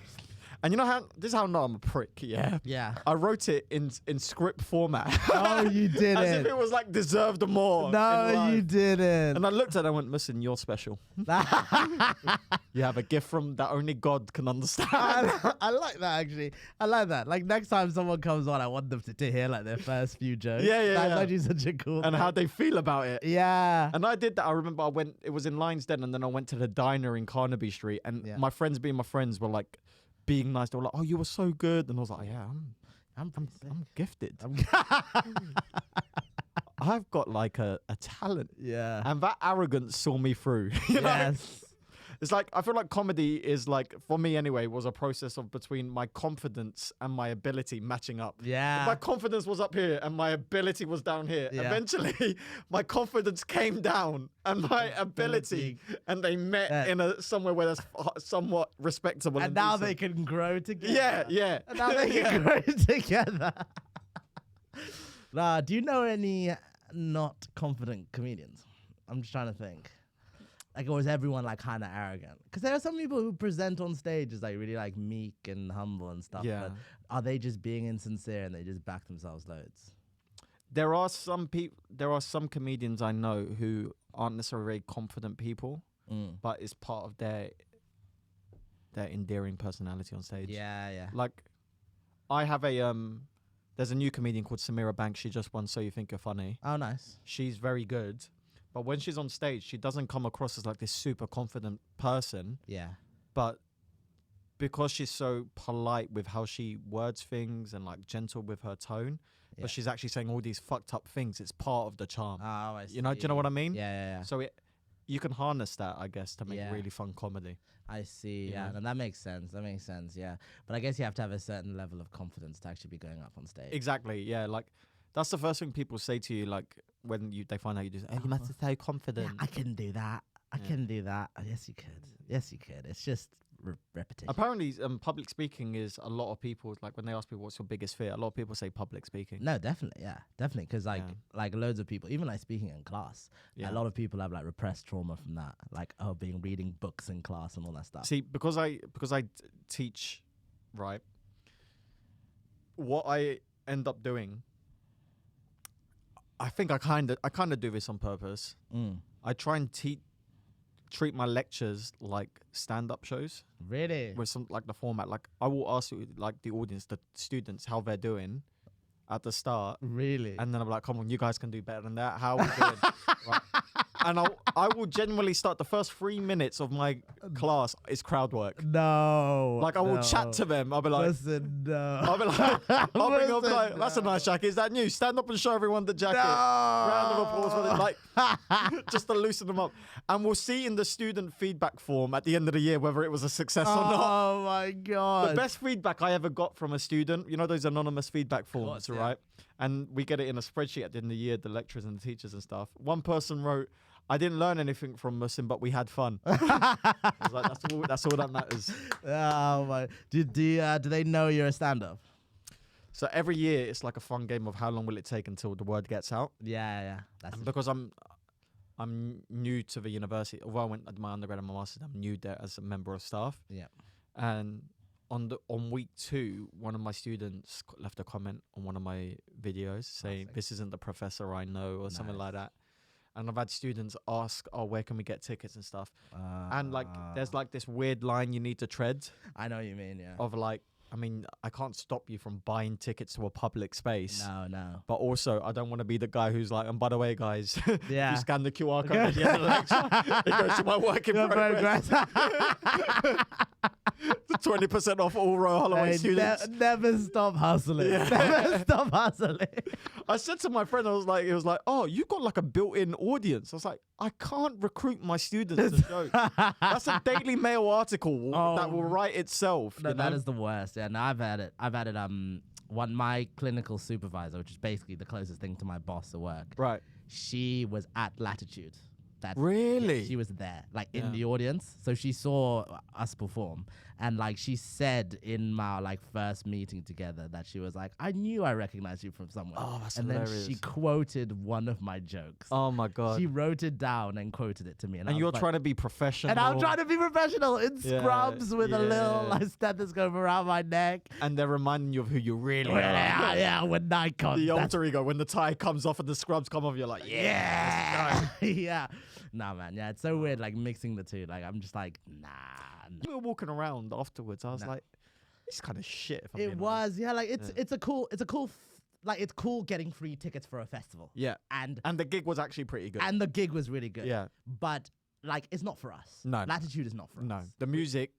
And you know how this is how I know I'm a prick, yeah? Yeah. I wrote it in script format. Oh, you didn't. As if it was like deserved more. No, you didn't. And I looked at it and went, listen, you're special. You have a gift from that only God can understand. I like that, actually. I like that. Like, next time someone comes on, I want them to hear like their first few jokes. Yeah. That's actually such a cool And thing. how they feel about it. Yeah. And I did that. I remember it was in Lions Den, and then I went to the diner in Carnaby Street, and my friends being my friends were like, being nice, they were like, "Oh, you were so good," and I was like, "Yeah, I'm gifted. I've got like a talent." Yeah. And that arrogance saw me through. You know? Yes. It's like, I feel like comedy is like, for me anyway, was a process of between my confidence and my ability matching up. Yeah. If my confidence was up here and my ability was down here. Yeah. Eventually, my confidence came down and my ability, and they met in somewhere where that's somewhat respectable. And now they can grow together. Yeah. And now they can grow together. Do you know any not confident comedians? I'm just trying to think. Like, or is everyone like kind of arrogant? Because there are some people who present on stage as like really like meek and humble and stuff. Yeah. But are they just being insincere and they just back themselves loads? There are some comedians I know who aren't necessarily very confident people, but it's part of their endearing personality on stage. Yeah. Like, I have there's a new comedian called Samira Banks. She just won So You Think You're Funny. Oh, nice. She's very good. But when she's on stage, she doesn't come across as like this super confident person. Yeah. But because she's so polite with how she words things and like gentle with her tone, but she's actually saying all these fucked up things, it's part of the charm. Oh, I see. Do you know what I mean? Yeah. So you can harness that, I guess, to make really fun comedy. I see. Yeah. And that makes sense. Yeah. But I guess you have to have a certain level of confidence to actually be going up on stage. Exactly. Yeah. Like, that's the first thing people say to you, like, when they find out you do, "Oh, you must be so confident." Yeah, I can do that. I can do that. Oh, yes, you could. It's just repetition. Apparently, public speaking is a lot of people, like, when they ask people what's your biggest fear, a lot of people say public speaking. No, definitely. Yeah, definitely. Because like loads of people, even like speaking in class, a lot of people have like repressed trauma from that. Like, reading books in class and all that stuff. See, because I teach, right, what I end up doing, I think I kind of do this on purpose. I try and treat my lectures like stand-up shows. Really? With some like the format. Like, I will ask like the audience, the students, how they're doing at the start. Really? And then I'm like, come on, you guys can do better than that. How are we doing? Right? And I will generally start the first 3 minutes of my class is crowd work. No. Like I will chat to them. I'll be like, Listen, no. I'll be like, I'll bring up Listen, like, that's a nice jacket. Is that new? Stand up and show everyone the jacket. Round of applause for them, like just to loosen them up. And we'll see in the student feedback form at the end of the year whether it was a success or not. Oh my God. The best feedback I ever got from a student, you know those anonymous feedback forms, yeah. right? And we get it in a spreadsheet at the end of the year, the lecturers and the teachers and stuff. One person wrote, I didn't learn anything from Muhsin, but we had fun. I was like, that's all that matters. Oh my! Do they know you're a stand-up? So every year it's like a fun game of how long will it take until the word gets out. Yeah. That's And because I'm new to the university. Although I went at my undergrad and my master's, I'm new there as a member of staff. Yeah. And on week 2, one of my students left a comment on one of my videos saying, "This isn't the professor I know," or something like that. And I've had students ask, "Oh, where can we get tickets and stuff?" And like, there's like this weird line you need to tread. I know what you mean, yeah. Of like, I mean, I can't stop you from buying tickets to a public space. No. But also, I don't want to be the guy who's like, and by the way, guys, Yeah. you scan the QR code at the end of the lecture, it goes to my work in progress. 20% off all Royal Holloway Hey, students. never stop hustling. Yeah. Never stop hustling. I said to my friend, it was like, oh, you got like a built-in audience. I was like, I can't recruit my students to joke. That's a Daily Mail article that will write itself. No, you know? that is the worst. Yeah, no, I've had it. My clinical supervisor, which is basically the closest thing to my boss at work. Right. She was at Latitude. Really? Yeah, she was there, like in the audience. So she saw us perform, and like she said in my like first meeting together that she was like, "I knew I recognized you from somewhere." Oh, that's and hilarious. then she quoted one of my jokes. Oh my God. She wrote it down and quoted it to me, and I you're was like, trying to be professional. and I'm trying to be professional in Yeah, scrubs with a little yeah. like stethoscope around my neck. And they're reminding you of who you really are. Yeah, when Nikon. The alter ego, when the tie comes off and the scrubs come off, you're like, Yeah. Yeah. Nah, man. Yeah, it's so weird, like mixing the two. Like, I'm just like, nah. We were walking around afterwards. I was like, this is kind of shit. If I'm It being was, honest. yeah. Like, it's cool getting free tickets for a festival. Yeah. And the gig was actually pretty good. the gig was really good. Yeah. But like, it's not for us. No. Latitude is not for us. No. The music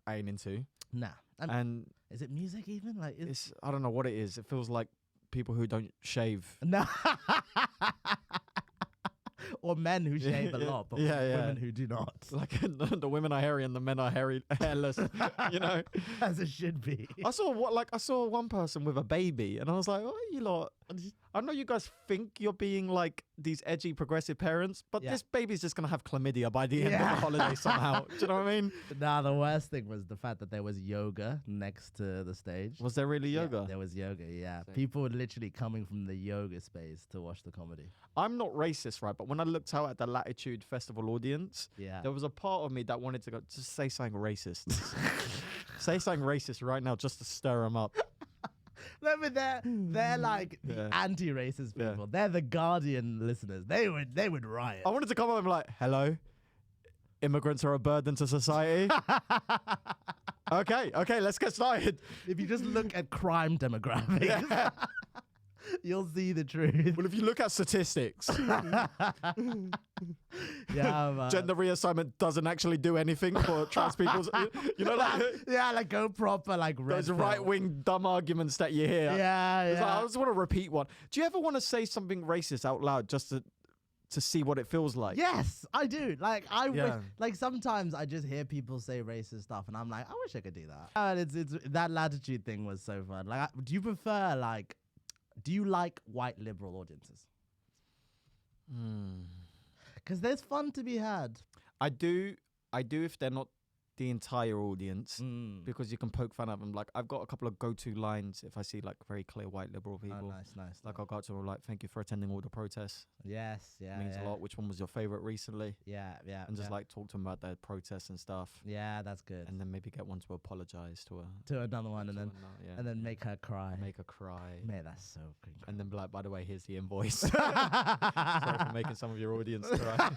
I ain't into. Nah. And is it music even? Like, it's, I don't know what it is. It feels like people who don't shave. No. Or men who shave a lot, but women who do not. Like the women are hairy and the men are hairless, you know. As it should be. I saw one person with a baby, and I was like, "Oh, you lot! I know you guys think you're being like these edgy progressive parents, but this baby's just gonna have chlamydia by the end of the holiday somehow." Do you know what I mean? Nah, the worst thing was the fact that there was yoga next to the stage. Was there really yoga? Yeah, there was yoga. Yeah, people were literally coming from the yoga space to watch the comedy. I'm not racist, right? But when I looked out at the Latitude Festival audience, there was a part of me that wanted to go, just say something racist. Say something racist right now just to stir them up. Remember, they're like the anti-racist people. Yeah. They're the Guardian listeners. They would riot. I wanted to come up and be like, hello, immigrants are a burden to society. Okay, let's get started. If you just look at crime demographics, you'll see the truth. Well, if you look at statistics, gender reassignment doesn't actually do anything for trans people. You know, like like go proper, like those right-wing dumb arguments that you hear. Yeah. Like, I just want to repeat one. Do you ever want to say something racist out loud just to see what it feels like? Yes, I do. Like like sometimes I just hear people say racist stuff, and I'm like, I wish I could do that. And it's that Latitude thing was so fun. Like, do you prefer like? Do you like white liberal audiences? Because there's fun to be had. I do if they're not the entire audience, because you can poke fun at them. Like, I've got a couple of go-to lines if I see like very clear white liberal people. Oh, nice. Like, I'll go to them like, thank you for attending all the protests. Yes, yeah. It means a lot. Which one was your favorite recently? Yeah. And just like talk to them about their protests and stuff. Yeah, that's good. And then maybe get one to apologize to another one, and then make her cry. Man, that's so incredible. And then be like, by the way, here's the invoice. Sorry for making some of your audience cry.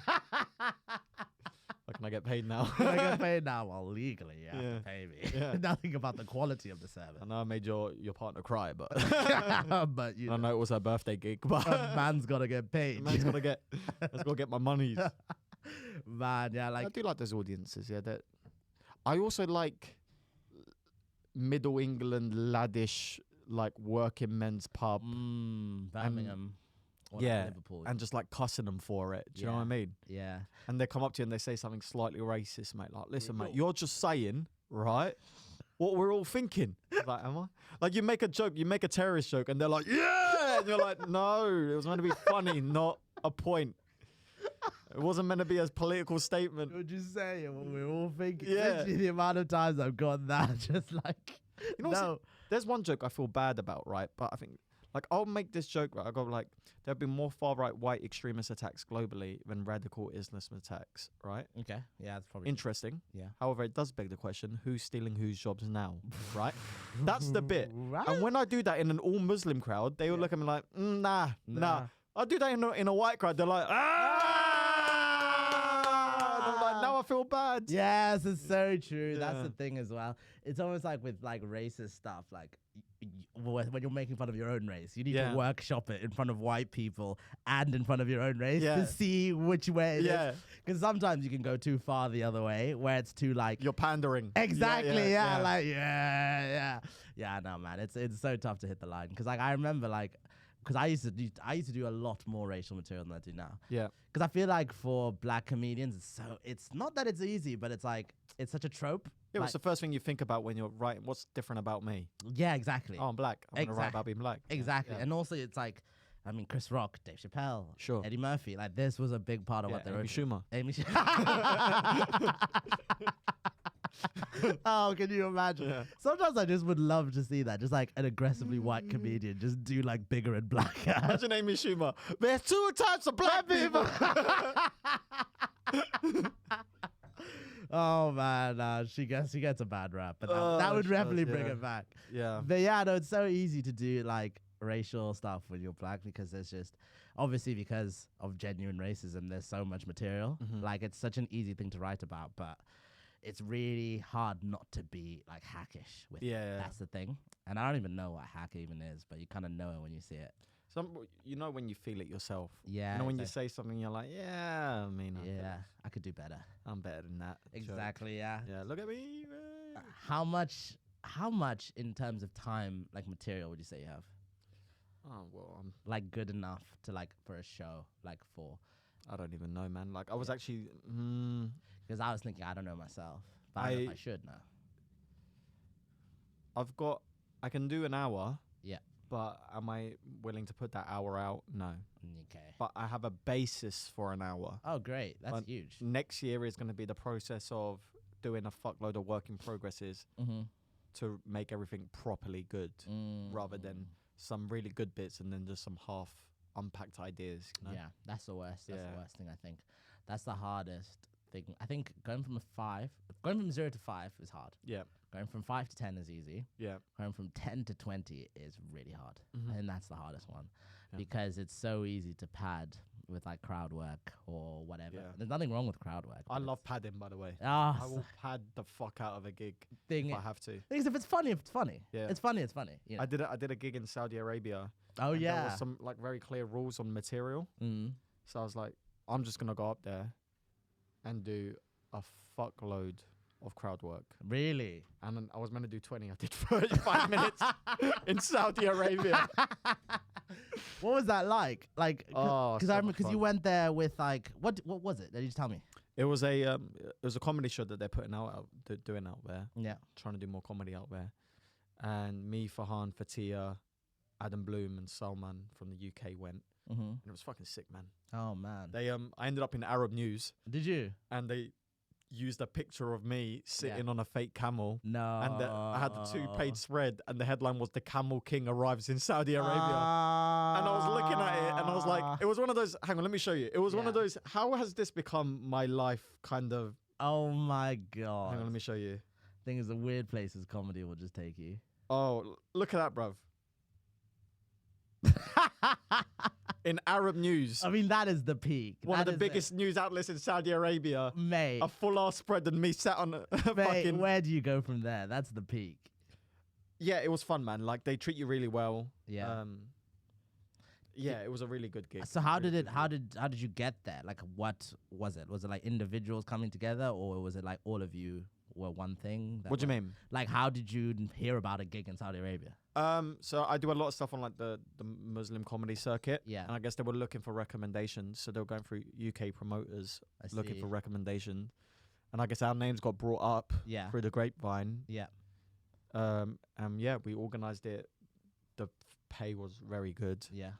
Can I get paid now? Can I get paid now? Well, legally, you have to pay me. Yeah. Nothing about the quality of the service. I know I made your partner cry, but but I know it was her birthday gig, but man's gotta get paid. Let's go get my monies. Man, yeah, like I do like those audiences. Yeah, that I also like Middle England laddish, like working men's pub. Birmingham. Or Yeah, Liverpool. and just like cussing them for it. Do you know what I mean? Yeah. And they come up to you and they say something slightly racist, mate. Like, listen, mate, you're just saying, right, what we're all thinking. Like, am I? Like, you make a joke, you make a terrorist joke, and they're like, yeah! And you're like, no, it was meant to be funny, not a point. It wasn't meant to be a political statement. Would you say what we're all thinking? Yeah. Literally the amount of times I've got that, just like, You know, there's one joke I feel bad about, right? But I think, like, I'll make this joke, right? I go, like, there have been more far-right white extremist attacks globally than radical Islam attacks, right? Okay. Yeah, that's probably Interesting. Yeah. However, it does beg the question, who's stealing whose jobs now, right? That's the bit. Right? And when I do that in an all-Muslim crowd, they will look at me like, nah. I do that in a white crowd, they're like, and I'm like, now I feel bad. Yes, it's so true. Yeah. That's the thing as well. It's almost like with like racist stuff, like when you're making fun of your own race, you need to workshop it in front of white people and in front of your own race to see which way it is. Because sometimes you can go too far the other way, where it's too like you're pandering. Exactly. Yeah. No, man, it's so tough to hit the line. Because like I remember like. Because I used to do a lot more racial material than I do now. Yeah. Because I feel like for black comedians, it's not that it's easy, but it's like it's such a trope. Yeah, like, what's the first thing you think about when you're writing? What's different about me? Yeah, exactly. Oh, I'm black. I'm gonna write about being black. Exactly. Yeah. And also it's like, I mean, Chris Rock, Dave Chappelle, Sure. Eddie Murphy. Like this was a big part of what they wrote. Amy Schumer. Oh, can you imagine? Yeah. Sometimes I just would love to see that. Just like an aggressively white comedian just do like bigger and blacker. Imagine Amy Schumer. There's two types of black people. Oh man, she gets a bad rap, but that would definitely bring it back. Yeah. But yeah, no, it's so easy to do like racial stuff when you're black because there's just obviously because of genuine racism, there's so much material. Like it's such an easy thing to write about, but it's really hard not to be like hackish with it. That's the thing. And I don't even know what hack even is, but you kind of know it when you see it. You know when you feel it yourself. Yeah. You know when you say something, you're like, yeah, I mean, I could do better. I'm better than that. Exactly, yeah. Yeah, look at me. How much in terms of time, like material, would you say you have? Oh, well, I'm like good enough to like for a show, like for... I don't even know, man. Like I was actually... Because I was thinking, I don't know myself, but I should know. I can do an hour. Yeah. But am I willing to put that hour out? No. Okay. But I have a basis for an hour. Oh, great. That's huge. Next year is going to be the process of doing a fuckload of work in progresses to make everything properly good rather than some really good bits and then just some half unpacked ideas. You know? Yeah, that's the worst. That's the worst thing, I think. That's the hardest thing. I think going from 0 to 5 is hard. Yeah. Going from 5 to 10 is easy. Yeah. Going from 10 to 20 is really hard. And that's the hardest one because it's so easy to pad with like crowd work or whatever. Yeah. There's nothing wrong with crowd work. I love padding, by the way. I will pad the fuck out of a gig if I have to. Because if it's funny, it's funny. Yeah. It's funny, it's funny. You know? I did a gig in Saudi Arabia. Oh, yeah. There was some like very clear rules on material. So I was like, I'm just going to go up there and do a fuckload of crowd work. Really? And then I was meant to do 20. I did 35 minutes in Saudi Arabia. What was that like? Like, because you went there with like, what was it? Did you just tell me? It was a comedy show that they're putting doing out there. Yeah, trying to do more comedy out there. And me, Farhan, Fatia, Adam Bloom, and Salman from the UK went. And it was fucking sick, man. Oh man. They I ended up in Arab News. Did you? And they used a picture of me sitting on a fake camel. No. And I had the 2-page spread, and the headline was "The Camel King arrives in Saudi Arabia." And I was looking at it, and I was like, it was one of those. Hang on, let me show you. It was one of those. How has this become my life? Kind of. Oh my god. Hang on, let me show you. Thing is, the weird places comedy will just take you. Oh, look at that, bruv. In Arab News. I mean, that is the peak. One of the biggest news outlets in Saudi Arabia. Mate. A full-ass spread and me sat on a fucking... Where do you go from there? That's the peak. Yeah, it was fun, man. Like, they treat you really well. Yeah. Yeah, it was a really good gig. So how did you get there? Like, what was it? Was it like individuals coming together, or was it like all of you were one thing? What do you mean? Like, how did you hear about a gig in Saudi Arabia? So I do a lot of stuff on like the Muslim comedy circuit. Yeah. And I guess they were looking for recommendations. So they were going through UK promoters looking for recommendations. And I guess our names got brought up through the grapevine. Yeah. Yeah, we organized it. The pay was very good. Yeah.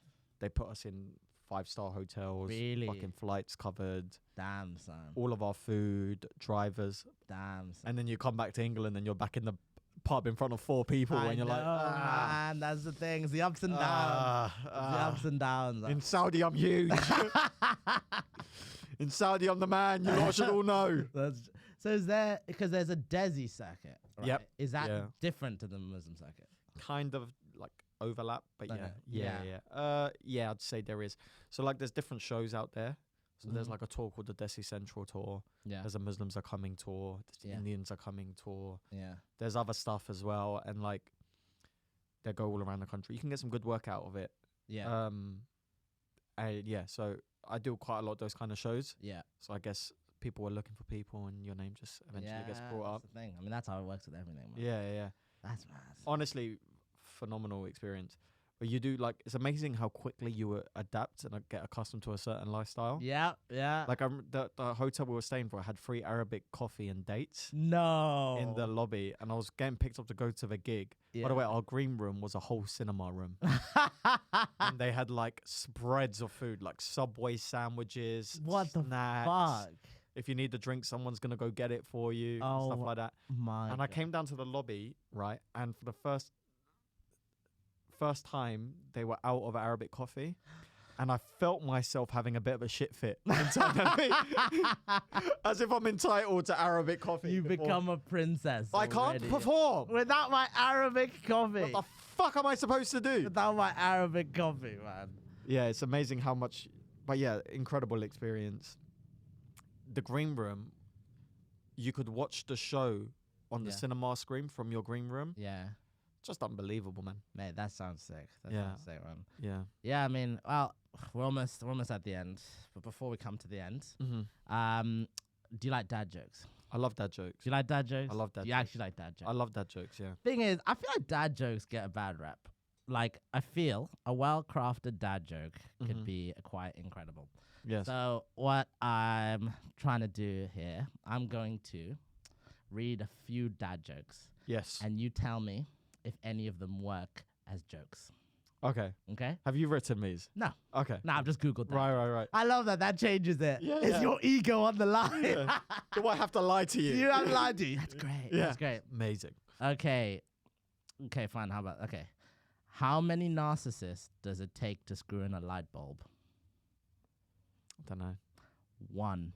They put us in 5-star hotels. Really? Fucking flights covered. Damn, son. All of our food, drivers. Damn, son. And then you come back to England and you're back in the pub in front of 4 people and you're like, man, that's the thing. It's the ups and downs. The ups and downs. In Saudi, I'm huge. In Saudi, I'm the man. You lot should all know. So is there, because there's a Desi circuit, right? Yep. Is that different to the Muslim circuit? Kind of like overlap, but Okay. yeah, I'd say there is. So like there's different shows out there. So there's like a tour called the Desi Central tour. Yeah. There's a Muslims Are Coming tour. There's the Indians Are Coming tour. Yeah. There's other stuff as well. And like they go all around the country. You can get some good work out of it. Yeah. So I do quite a lot of those kind of shows. Yeah. So I guess people were looking for people and your name just eventually gets brought up. That's the thing. I mean, that's how it works with everything, man. Yeah. That's mad. Honestly, phenomenal experience. But you do like, it's amazing how quickly you adapt and get accustomed to a certain lifestyle. Yeah. Like the hotel we were staying for had free Arabic coffee and dates. No. In the lobby, and I was getting picked up to go to the gig. Yeah. By the way, our green room was a whole cinema room. And they had like spreads of food, like Subway sandwiches, what snacks. The fuck? If you need a drink, someone's gonna go get it for you, stuff like that. My and I came down to the lobby, right? And for the first time, they were out of Arabic coffee. And I felt myself having a bit of a shit fit internally. As if I'm entitled to Arabic coffee. You become a princess. I can't perform. Without my Arabic coffee. What the fuck am I supposed to do? Without my Arabic coffee, man. Yeah, it's amazing how much... But yeah, incredible experience. The green room, you could watch the show on the cinema screen from your green room. Yeah. Just unbelievable, man. Mate, that sounds sick. That sounds sick, man. Yeah. Yeah, I mean, well, we're almost at the end. But before we come to the end, do you like dad jokes? I love dad jokes. Do you like dad jokes? I love dad jokes. You actually like dad jokes? I love dad jokes, yeah. Thing is, I feel like dad jokes get a bad rep. Like, I feel a well-crafted dad joke could be quite incredible. Yes. So what I'm trying to do here, I'm going to read a few dad jokes. Yes. And you tell me if any of them work as jokes. Okay. Okay? Have you written these? No. Okay. No, I've just Googled that. Right. I love that. That changes it. Yeah, it's your ego on the line. Yeah. Do I have to lie to you? You have to lie to you. That's great. Yeah. That's great. Amazing. Okay, fine. How about, how many narcissists does it take to screw in a light bulb? I don't know. 1.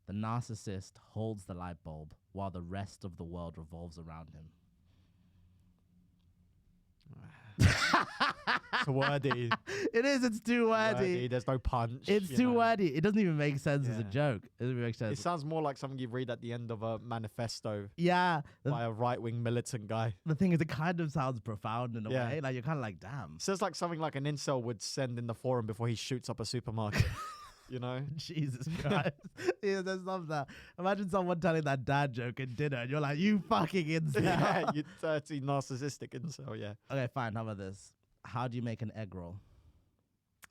The narcissist holds the light bulb while the rest of the world revolves around him. It's wordy. It is. It's too wordy. There's no punch. It's too wordy. It doesn't even make sense as a joke. It doesn't make sense. It sounds more like something you read at the end of a manifesto. Yeah. By a right-wing militant guy. The thing is, it kind of sounds profound in a way. Like, you're kind of like, damn. Sounds like something like an incel would send in the forum before he shoots up a supermarket. You know? Jesus Christ. Yeah, there's something that. Imagine someone telling that dad joke at dinner and you're like, you fucking incel. Yeah, you dirty narcissistic incel, yeah. Okay, fine. How about this? How do you make an egg roll?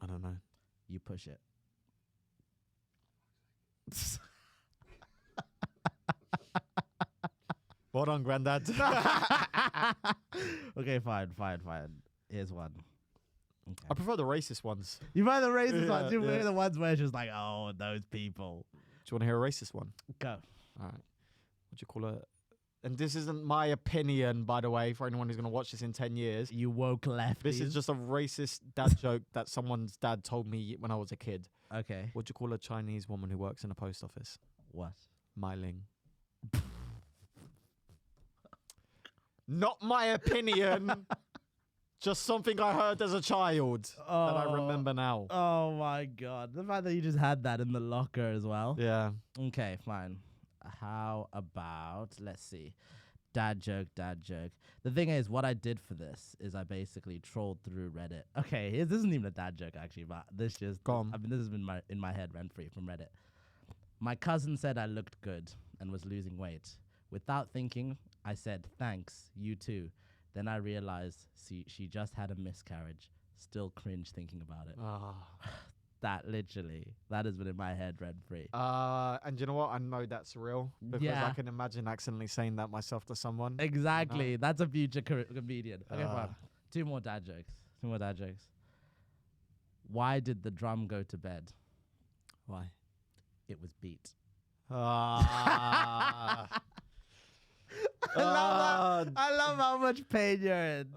I don't know. You push it. Well done, Granddad. Okay, fine. Here's one. Okay. I prefer the racist ones. You prefer the racist ones? You prefer the ones where it's just like, oh, those people. Do you want to hear a racist one? Go. All right. What do you call it? And this isn't my opinion, by the way, for anyone who's going to watch this in 10 years. You woke lefties. This is just a racist dad joke that someone's dad told me when I was a kid. Okay. What do you call a Chinese woman who works in a post office? What? Mai Ling. Not my opinion. Just something I heard as a child that I remember now. Oh my God. The fact that you just had that in the locker as well. Yeah. Okay, fine. How about, let's see, dad joke. The thing is, what I did for this is I basically trolled through Reddit. Okay, this isn't even a dad joke actually, but this just, Go on. I mean, this has been in my head rent free from Reddit. My cousin said I looked good and was losing weight, Without thinking, I said, thanks, you too. Then I realized she just had a miscarriage. Still cringe thinking about it. That has been in my head rent free. And you know what? I know that's real because I can imagine accidentally saying that myself to someone. Exactly. You know? That's a future comedian. Okay, fine. Two more dad jokes. Why did the drum go to bed? Why? It was beat. I love how much pain you're in.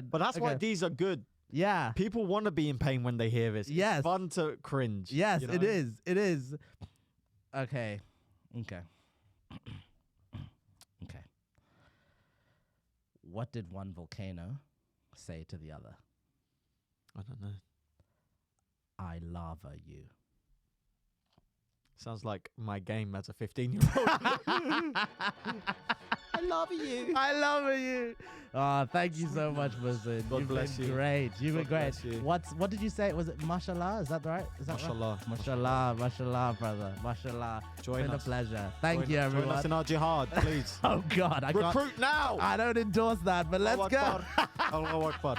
But that's why these are good. Yeah. People want to be in pain when they hear this. Yes. It's fun to cringe. Yes, you know? it is. It is. Okay. What did one volcano say to the other? I don't know. I lava you. Sounds like my game as a 15-year-old. I love you. I love you. Oh, thank you so much, Muhsin. God bless you. Great. You've been great. Bless you. What did you say? Was it mashallah? Is that right? Mashallah. Mashallah, mashallah, brother. Mashallah. Join it's been us. a pleasure. Thank you, everyone. Join us in our jihad, please. Oh God, I can't. Recruit now. I don't endorse that, but let's go. Allahu Akbar.